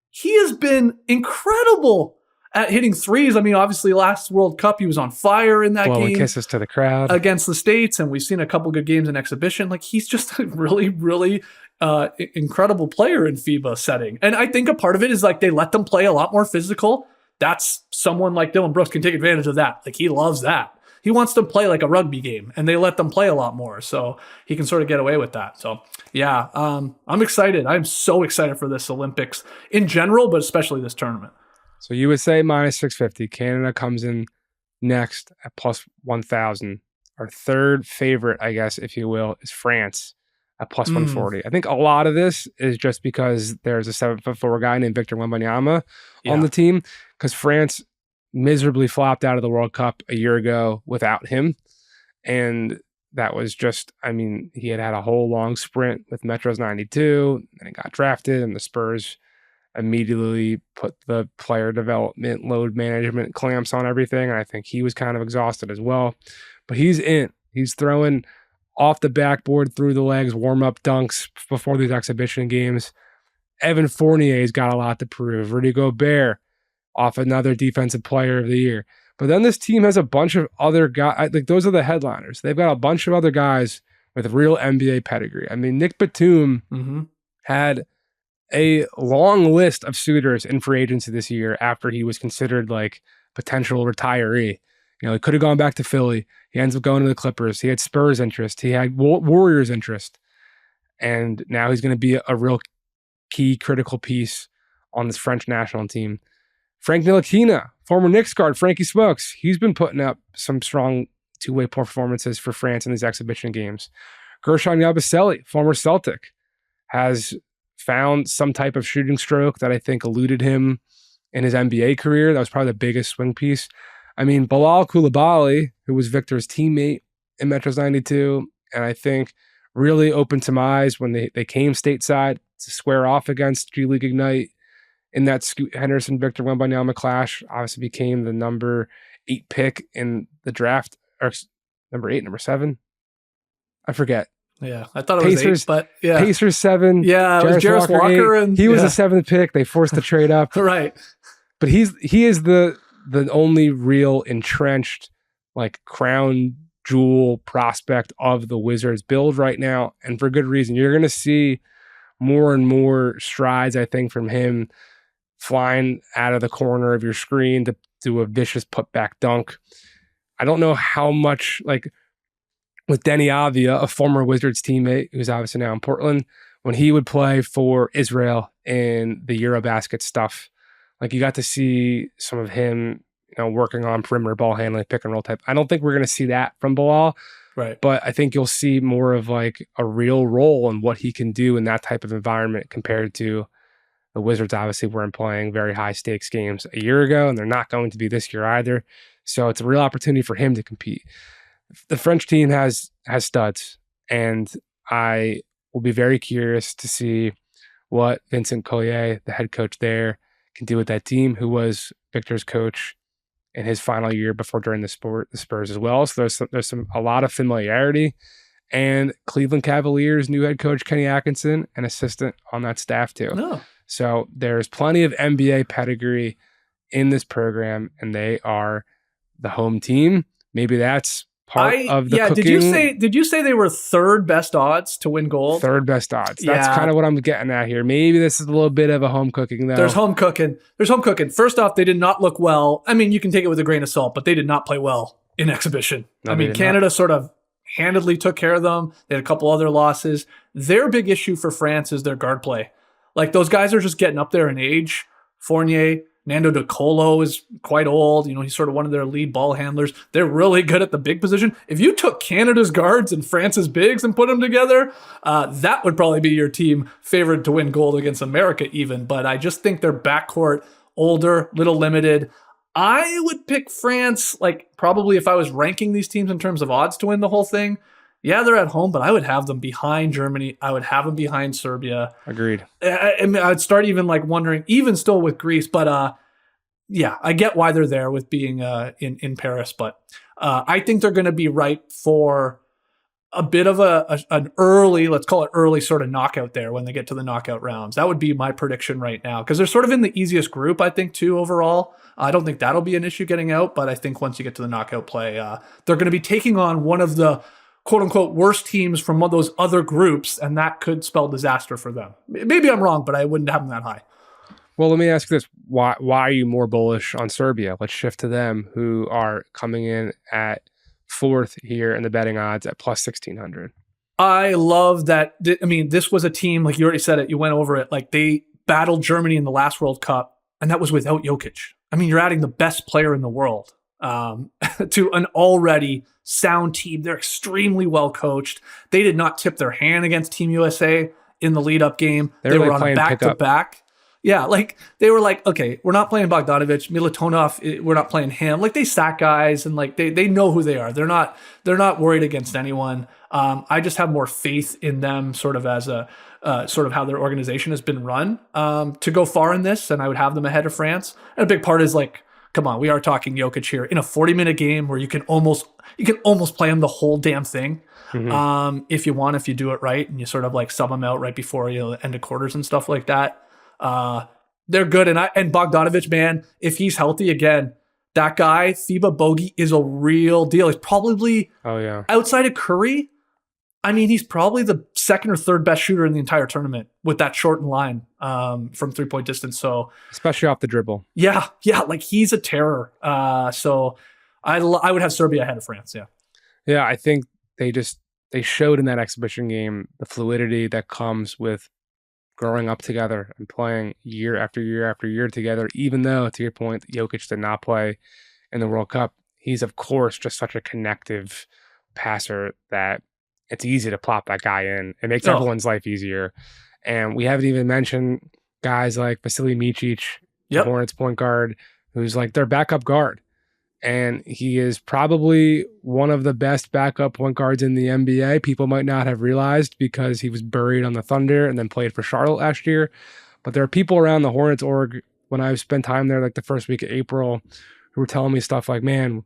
he has been incredible at hitting threes. I mean, obviously last World Cup, he was on fire in that game. Kisses to the crowd. Against the States, and we've seen a couple good games in exhibition. Like, he's just a really, really incredible player in FIBA setting. And I think a part of it is like they let them play a lot more physical. That's someone like Dylan Brooks can take advantage of that. Like, he loves that. He wants to play like a rugby game, and they let them play a lot more. So he can sort of get away with that. So yeah, I'm excited. I'm so excited for this Olympics in general, but especially this tournament. So you would say minus 650. Canada comes in next at plus 1,000. Our third favorite, I guess, if you will, is France at plus 140. I think a lot of this is just because there's a 7'4" guy named Victor Wembanyama on the team, because France miserably flopped out of the World Cup a year ago without him. And that was just, I mean, he had a whole long sprint with Metros 92, and he got drafted, and the Spurs immediately put the player development, load management clamps on everything. And I think he was kind of exhausted as well. But he's in. He's throwing off the backboard, through the legs, warm-up dunks before these exhibition games. Evan Fournier's got a lot to prove. Rudy Gobert off another defensive player of the year. But then this team has a bunch of other guys. Like, those are the headliners. They've got a bunch of other guys with real NBA pedigree. I mean, Nick Batum had a long list of suitors in free agency this year after he was considered like potential retiree. You know, he could have gone back to Philly. He ends up going to the Clippers. He had Spurs interest. He had Warriors interest. And now he's going to be a real key critical piece on this French national team. Frank Ntilikina, former Knicks guard, Frankie Smokes. He's been putting up some strong two-way performances for France in these exhibition games. Gershon Yabusele, former Celtic, has found some type of shooting stroke that I think eluded him in his NBA career. That was probably the biggest swing piece. I mean, Bilal Coulibaly, who was Victor's teammate in Metros 92, and I think really opened some eyes when they came stateside to square off against G League Ignite in that Scoot Henderson, Victor Wembanyama clash. Obviously became the number 8 pick in the draft, or number 8, number 7. I forget. Yeah, I thought it was Pacers, 8, but yeah. Pacers 7. Yeah, it was Jarris Walker, and he was the 7th pick. They forced the trade up. Right. But he is the only real entrenched, like, crown jewel prospect of the Wizards build right now, and for good reason. You're going to see more and more strides, I think, from him flying out of the corner of your screen to do a vicious putback dunk. I don't know how much, like, with Denny Avdia, a former Wizards teammate who's obviously now in Portland, when he would play for Israel in the Eurobasket stuff, like, you got to see some of him, working on perimeter ball handling, pick and roll type. I don't think we're going to see that from Bilal, right? But I think you'll see more of, like, a real role in what he can do in that type of environment compared to the Wizards. Obviously weren't playing very high stakes games a year ago, and they're not going to be this year either. So it's a real opportunity for him to compete. The French team has studs, and I will be very curious to see what Vincent Collier, the head coach there, can do with that team, who was Victor's coach in his final year before joining the Spurs as well. So there's a lot of familiarity, and Cleveland Cavaliers new head coach Kenny Atkinson, an assistant on that staff too. No. So there's plenty of NBA pedigree in this program, and they are the home team. Maybe that's part of the cooking. Did you say they were third best odds to win gold? Third best odds. That's kind of what I'm getting at here. Maybe this is a little bit of a home cooking, though. There's home cooking. First off, they did not look well. I mean, you can take it with a grain of salt, but they did not play well in exhibition. No, I mean, Canada sort of handedly took care of them. They had a couple other losses. Their big issue for France is their guard play. Like, those guys are just getting up there in age. Fournier, Nando De Colo is quite old. He's sort of one of their lead ball handlers. They're really good at the big position. If you took Canada's guards and France's bigs and put them together, that would probably be your team favored to win gold against America even. But I just think their backcourt, older, little limited. I would pick France, like, probably if I was ranking these teams in terms of odds to win the whole thing. Yeah, they're at home, but I would have them behind Germany. I would have them behind Serbia. Agreed. I mean, I'd start even, like, wondering, even still with Greece, but yeah, I get why they're there with being in Paris, but I think they're going to be ripe for a bit of an early, let's call it early sort of knockout there when they get to the knockout rounds. That would be my prediction right now, because they're sort of in the easiest group, I think, too, overall. I don't think that'll be an issue getting out, but I think once you get to the knockout play, they're going to be taking on one of the quote-unquote worst teams from one of those other groups, and that could spell disaster for them. Maybe I'm wrong, but I wouldn't have them that high. Well, let me ask you this. Why are you more bullish on Serbia? Let's shift to them, who are coming in at 4th here in the betting odds at plus 1,600. I love that. I mean, this was a team, like you already said it, you went over it, like they battled Germany in the last World Cup, and that was without Jokic. I mean, you're adding the best player in the world to an already sound team. They're extremely well coached. They did not tip their hand against Team USA in the lead-up game. They were on a back-to-back. Yeah, like they were like, okay, we're not playing Bogdanovic, Militonov, we're not playing him. Like, they sack guys, and like they know who they are. They're not worried against anyone. I just have more faith in them, sort of as a sort of how their organization has been run to go far in this, and I would have them ahead of France. And a big part is, like, come on, we are talking Jokic here in a 40-minute game where you can almost play him the whole damn thing. Mm-hmm. If you do it right, and you sort of like sub him out right before the end of quarters and stuff like that. They're good. And Bogdanovic, man, if he's healthy again, that guy, Thibaut Bogi, is a real deal. He's probably, outside of Curry, I mean, he's probably the second or third best shooter in the entire tournament with that shortened line from 3-point distance. So, especially off the dribble. Yeah, like he's a terror. So I would have Serbia ahead of France. Yeah, I think they showed in that exhibition game the fluidity that comes with growing up together and playing year after year after year together, even though, to your point, Jokic did not play in the World Cup. He's, of course, just such a connective passer that it's easy to plop that guy in. It makes everyone's life easier. And we haven't even mentioned guys like Vasilij Micic, the Hornets point guard, who's like their backup guard. And he is probably one of the best backup point guards in the NBA. People might not have realized because he was buried on the Thunder and then played for Charlotte last year. But there are people around the Hornets org when I spent time there like the first week of April who were telling me stuff like, man,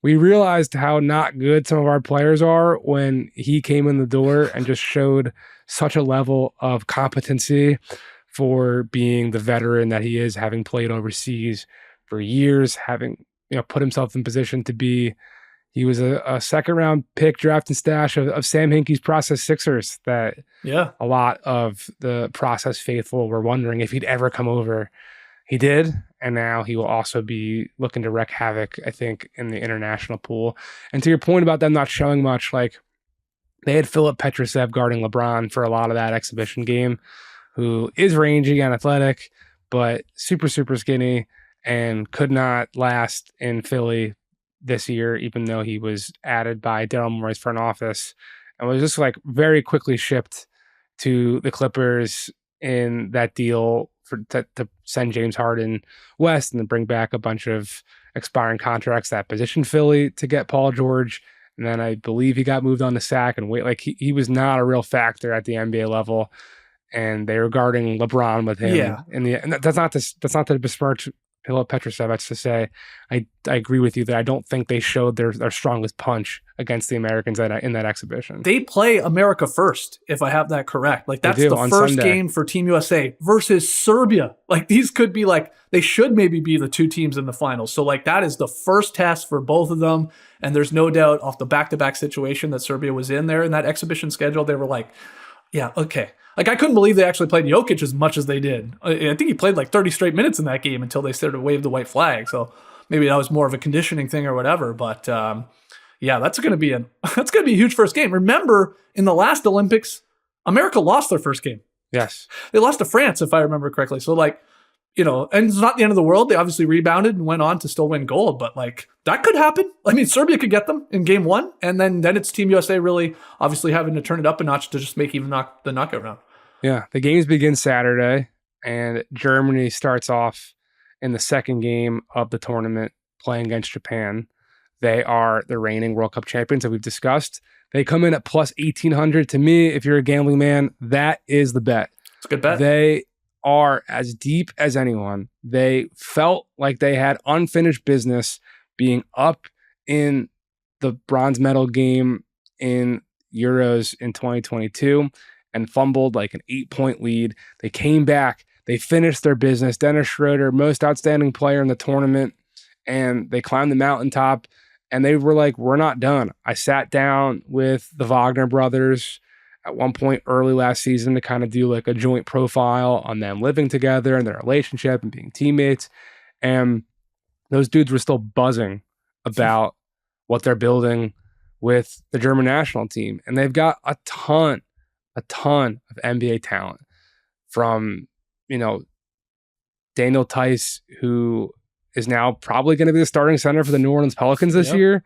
we realized how not good some of our players are when he came in the door and just showed such a level of competency for being the veteran that he is, having played overseas for years, having put himself in position to be. He was a second round pick, draft and stash of Sam Hinkie's process Sixers that a lot of the process faithful were wondering if he'd ever come over. He did, and now he will also be looking to wreak havoc, I think, in the international pool. And to your point about them not showing much, like they had Filip Petrusev guarding LeBron for a lot of that exhibition game, who is rangy and athletic, but super, super skinny and could not last in Philly this year, even though he was added by Daryl Morey's front office and was just like very quickly shipped to the Clippers in that deal to send James Harden west and then bring back a bunch of expiring contracts that positioned Philly to get Paul George. And then I believe he got moved on to SAC and wait, like he was not a real factor at the NBA level. And they were guarding LeBron with him. And that's not to besmirch Filip Petrusev. That's to say, I agree with you that I don't think they showed their strongest punch against the Americans in that exhibition. They play America first, if I have that correct. Like that's the first Sunday game for Team USA versus Serbia. Like these could be like, they should maybe be the two teams in the finals. So like that is the first test for both of them. And there's no doubt off the back-to-back situation that Serbia was in there in that exhibition schedule, they were like, yeah, okay. Like, I couldn't believe they actually played Jokic as much as they did. I think he played like 30 straight minutes in that game until they started to wave the white flag. So maybe that was more of a conditioning thing or whatever. But that's going to be a huge first game. Remember, in the last Olympics, America lost their first game. Yes. They lost to France, if I remember correctly. So like, and it's not the end of the world. They obviously rebounded and went on to still win gold, but like that could happen. I mean, Serbia could get them in game one, and then it's Team USA really obviously having to turn it up a notch to just make even the knockout round. Yeah, the games begin Saturday, and Germany starts off in the second game of the tournament playing against Japan. They are the reigning World Cup champions that we've discussed. They come in at plus 1,800. To me, if you're a gambling man, that is the bet. It's a good bet. They are as deep as anyone. They felt like they had unfinished business being up in the bronze medal game in Euros in 2022 and fumbled like an 8-point lead. They came back. They finished their business. Dennis Schroeder, most outstanding player in the tournament, and they climbed the mountaintop, and they were like, we're not done. I sat down with the Wagner brothers at one point early last season to kind of do like a joint profile on them living together and their relationship and being teammates. And those dudes were still buzzing about what they're building with the German national team. And they've got a ton of NBA talent from, Daniel Tice, who is now probably going to be the starting center for the New Orleans Pelicans this year.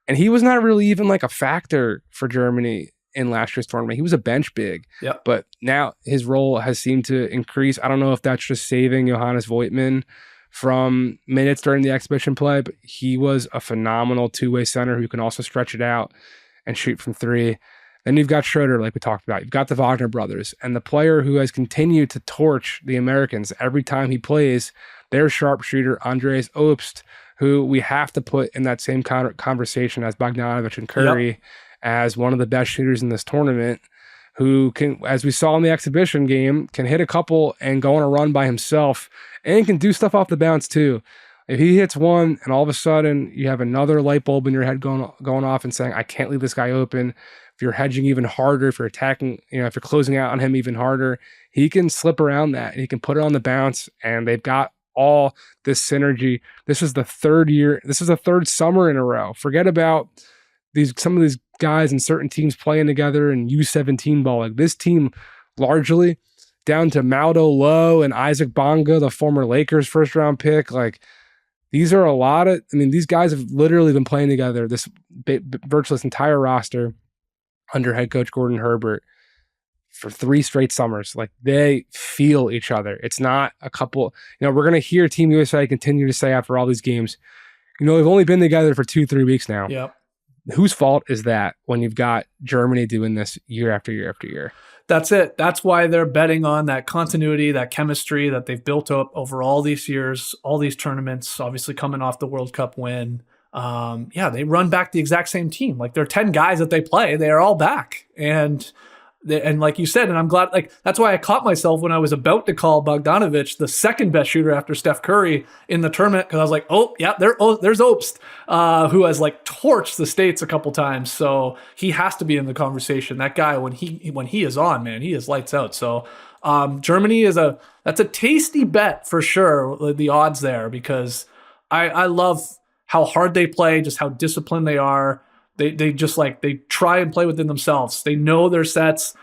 And he was not really even like a factor for Germany in last year's tournament. He was a bench big, but now his role has seemed to increase. I don't know if that's just saving Johannes Voigtman from minutes during the exhibition play, but he was a phenomenal two-way center who can also stretch it out and shoot from three. Then you've got Schroeder, like we talked about. You've got the Wagner brothers, and the player who has continued to torch the Americans every time he plays, their sharpshooter, Andreas Obst, who we have to put in that same conversation as Bogdanović and Curry, as one of the best shooters in this tournament, who can, as we saw in the exhibition game, can hit a couple and go on a run by himself and can do stuff off the bounce too. If he hits one and all of a sudden you have another light bulb in your head going off and saying, I can't leave this guy open. If you're hedging even harder, if you're attacking, if you're closing out on him even harder, he can slip around that and he can put it on the bounce, and they've got all this synergy. This is the third summer in a row. Forget about some of these guys and certain teams playing together in U17 ball. Like this team largely down to Maldo Lowe and Isaac Bonga, the former Lakers first round pick. Like, these are a lot of, I mean, these guys have literally been playing together, this virtually this entire roster under head coach Gordon Herbert for 3 straight summers. Like, they feel each other. It's not a couple, we're going to hear Team USA continue to say after all these games, they've only been together for 2-3 weeks now. Yep. Whose fault is that when you've got Germany doing this year after year after year? That's it. That's why they're betting on that continuity, that chemistry that they've built up over all these years, all these tournaments, obviously coming off the World Cup win. They run back the exact same team. Like, they're 10 guys that they play. They are all back. And like you said, and I'm glad, like, that's why I caught myself when I was about to call Bogdanovic the second best shooter after Steph Curry in the tournament, because I was like, there's Obst, who has like torched the States a couple times. So he has to be in the conversation. That guy, when he is on, man, he is lights out. So Germany that's a tasty bet for sure, the odds there, because I love how hard they play, just how disciplined they are. They just they try and play within themselves. They know their sets.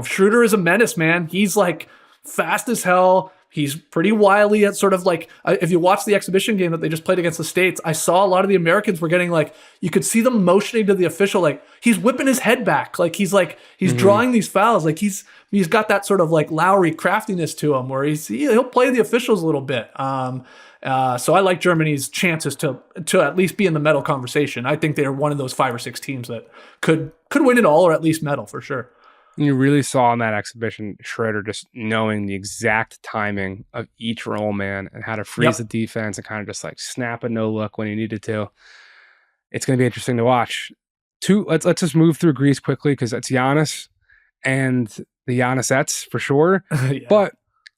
Schroeder is a menace, man. He's like fast as hell. He's pretty wily at sort of like, if you watch the exhibition game that they just played against the States, I saw a lot of the Americans were getting you could see them motioning to the official, like he's whipping his head back. He's drawing these fouls. Like he's got that sort of like Lowry craftiness to him where he'll play the officials a little bit. So I like Germany's chances to at least be in the medal conversation. I think they're one of those 5 or 6 teams that could win it all, or at least medal for sure. You really saw in that exhibition Schroeder just knowing the exact timing of each roll man and how to freeze the defense and kind of just snap a no look when he needed to. It's going to be interesting to watch. Let's just move through Greece quickly because it's Giannis and the Giannisettes for sure. But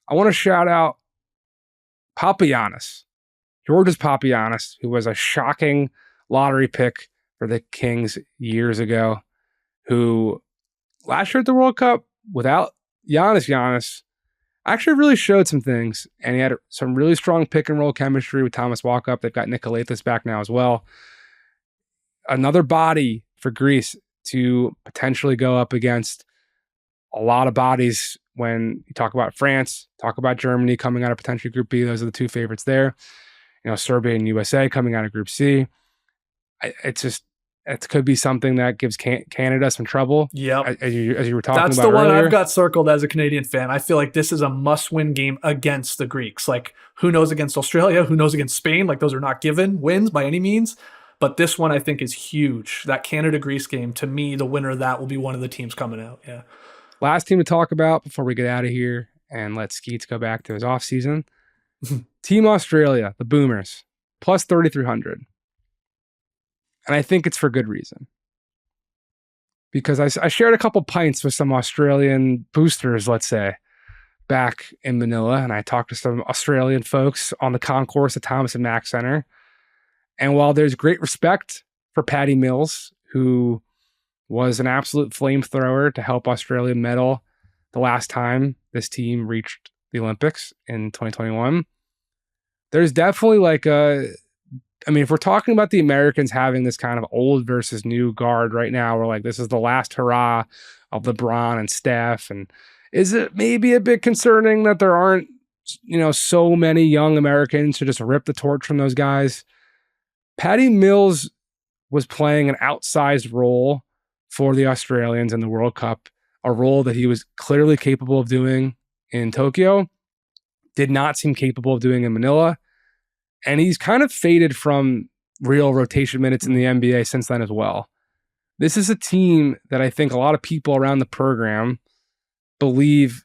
I want to shout out Papagiannis, Georgia's Papagiannis, who was a shocking lottery pick for the Kings years ago, who last year at the World Cup, without Giannis actually really showed some things, and he had some really strong pick and roll chemistry with Thomas Walkup. They've got Nikolaithis back now as well. Another body for Greece to potentially go up against a lot of bodies. When you talk about France, talk about Germany coming out of potentially Group B, those are the 2 favorites there. Serbia and USA coming out of Group C. It could be something that gives Canada some trouble. Yeah, as you were talking about. That's the one earlier. I've got circled as a Canadian fan. I feel like this is a must-win game against the Greeks. Who knows against Australia? Who knows against Spain? Those are not given wins by any means. But this one I think is huge. That Canada-Greece game, to me, the winner of that will be one of the teams coming out. Yeah. Last team to talk about before we get out of here and let Skeets go back to his offseason. Team Australia, the Boomers, plus 3,300. And I think it's for good reason. Because I shared a couple pints with some Australian boosters, let's say, back in Manila. And I talked to some Australian folks on the concourse at Thomas and Mack Center. And while there's great respect for Patty Mills, who was an absolute flamethrower to help Australia medal the last time this team reached the Olympics in 2021. There's definitely if we're talking about the Americans having this kind of old versus new guard right now, we're this is the last hurrah of LeBron and Steph. And is it maybe a bit concerning that there aren't, so many young Americans to just rip the torch from those guys? Patty Mills was playing an outsized role for the Australians in the World Cup, a role that he was clearly capable of doing in Tokyo, did not seem capable of doing in Manila, and he's kind of faded from real rotation minutes in the NBA since then as well. This is a team that I think a lot of people around the program believe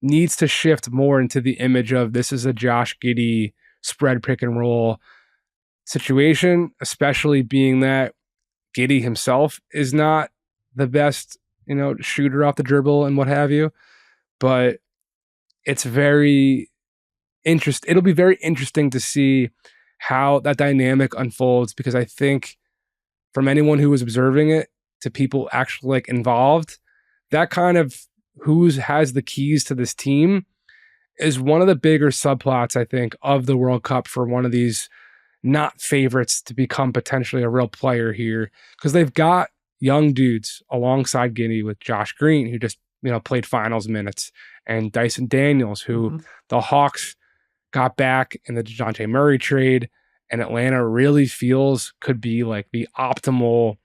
needs to shift more into the image of this is a Josh Giddey spread pick and roll situation, especially being that Giddey himself is not the best, shooter off the dribble and what have you, but it's very interesting. It'll be very interesting to see how that dynamic unfolds, because I think from anyone who was observing it to people actually involved, that kind of who has the keys to this team is one of the bigger subplots, I think, of the World Cup for one of these not favorites to become potentially a real player here, because they've got young dudes alongside Giddey with Josh Green, who just played finals minutes, and Dyson Daniels, who the Hawks got back in the DeJounte Murray trade, and Atlanta really feels could be like the optimal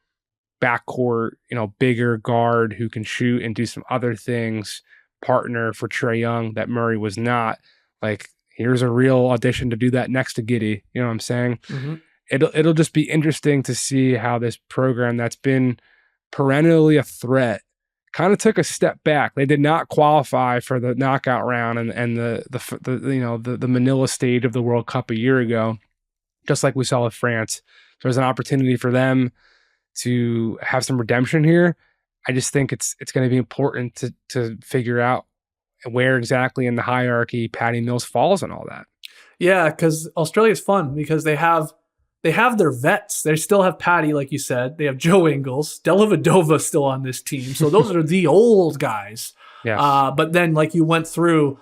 backcourt, bigger guard who can shoot and do some other things, partner for Trae Young that Murray was not. Like, here's a real audition to do that next to Giddey. You know what I'm saying? It'll just be interesting to see how this program that's been perennially a threat kind of took a step back. They did not qualify for the knockout round and the Manila stage of the World Cup a year ago, just like we saw with France. There's an opportunity for them to have some redemption here. I just think it's going to be important to figure out where exactly in the hierarchy Patty Mills falls and all that. Yeah, because Australia's fun because they have their vets. They still have Patty, like you said. They have Joe Ingles. Dellavedova still on this team. So those are the old guys. Yes. But then, like you went through,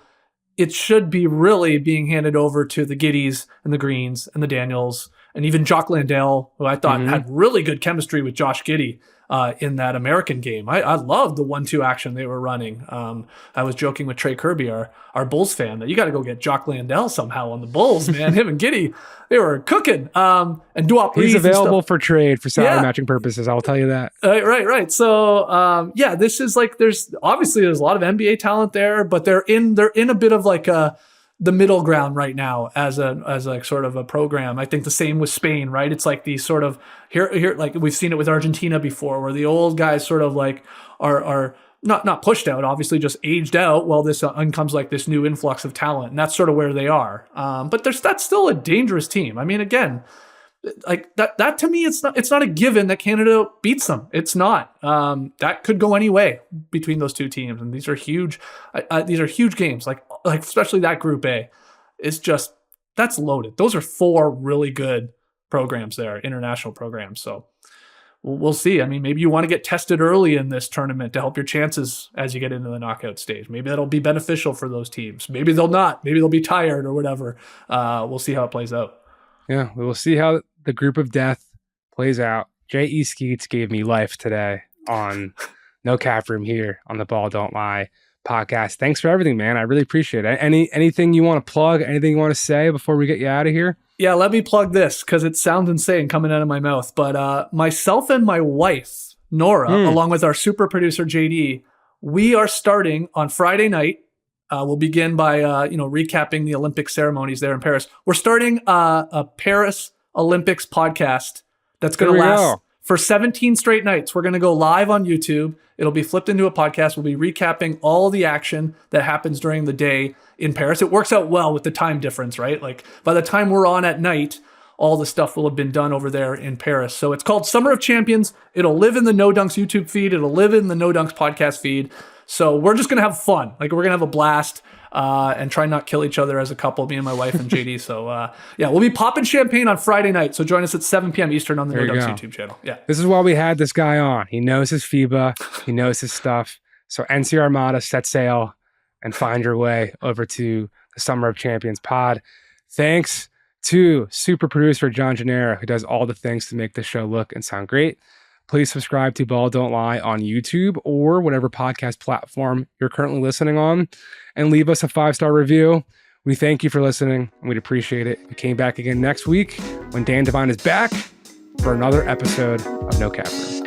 it should be really being handed over to the Giddies and the Greens and the Daniels and even Jock Landale, who I thought had really good chemistry with Josh Giddey in that American game. I loved the 1-2 action they were running. I was joking with Trey Kirby, our Bulls fan, that you got to go get Jock Landale somehow on the Bulls, man. Him and Giddey, they were cooking. And Duop He's available for trade for salary matching purposes. I'll tell you that. Right. So this is like there's a lot of NBA talent there, but they're in a bit of like the middle ground right now as like sort of a program. I think the same with Spain, right? It's like these sort of here like we've seen it with Argentina before, where the old guys sort of like are not pushed out, obviously just aged out, while this comes like this new influx of talent, and that's sort of where they are. But that's still a dangerous team. I mean, again, like that to me, it's not a given that Canada beats them. It's not. That could go any way between those two teams, and these are huge. These are huge games. Like especially that Group A, it's just that's loaded. Those are 4 really good programs there, international programs. So we'll see. I mean, maybe you want to get tested early in this tournament to help your chances as you get into the knockout stage. Maybe that'll be beneficial for those teams. Maybe they'll not. Maybe they'll be tired or whatever. We'll see how it plays out. Yeah, we will see how the group of death plays out. J.E. Skeets gave me life today on No Cap Room here on the Ball Don't Lie podcast. Thanks for everything, man. I really appreciate it. Anything you want to plug? Anything you want to say before we get you out of here? Yeah, let me plug this because it sounds insane coming out of my mouth. But myself and my wife, Nora, along with our super producer, JD, we are starting on Friday night. We'll begin by recapping the Olympic ceremonies there in Paris. We're starting a Paris Olympics podcast that's going to last for 17 straight nights. We're going to go live on YouTube. It'll be flipped into a podcast. We'll be recapping all the action that happens during the day in Paris. It works out well with the time difference, right? Like by the time we're on at night, all the stuff will have been done over there in Paris. So it's called Summer of Champions. It'll live in the No Dunks YouTube feed. It'll live in the No Dunks podcast feed. So we're just going to have fun. Like we're going to have a blast and try not kill each other as a couple, me and my wife and JD. So we'll be popping champagne on Friday night. So join us at 7 p.m. Eastern on the No Dunks YouTube channel. Yeah. This is why we had this guy on. He knows his FIBA. He knows his stuff. So NC Armada, set sail and find your way over to the Summer of Champions pod. Thanks to super producer John Gennaro, who does all the things to make the show look and sound great. Please subscribe to Ball Don't Lie on YouTube or whatever podcast platform you're currently listening on, and leave us a 5-star review. We thank you for listening, and we'd appreciate it. We came back again next week when Dan Devine is back for another episode of No Cap Room.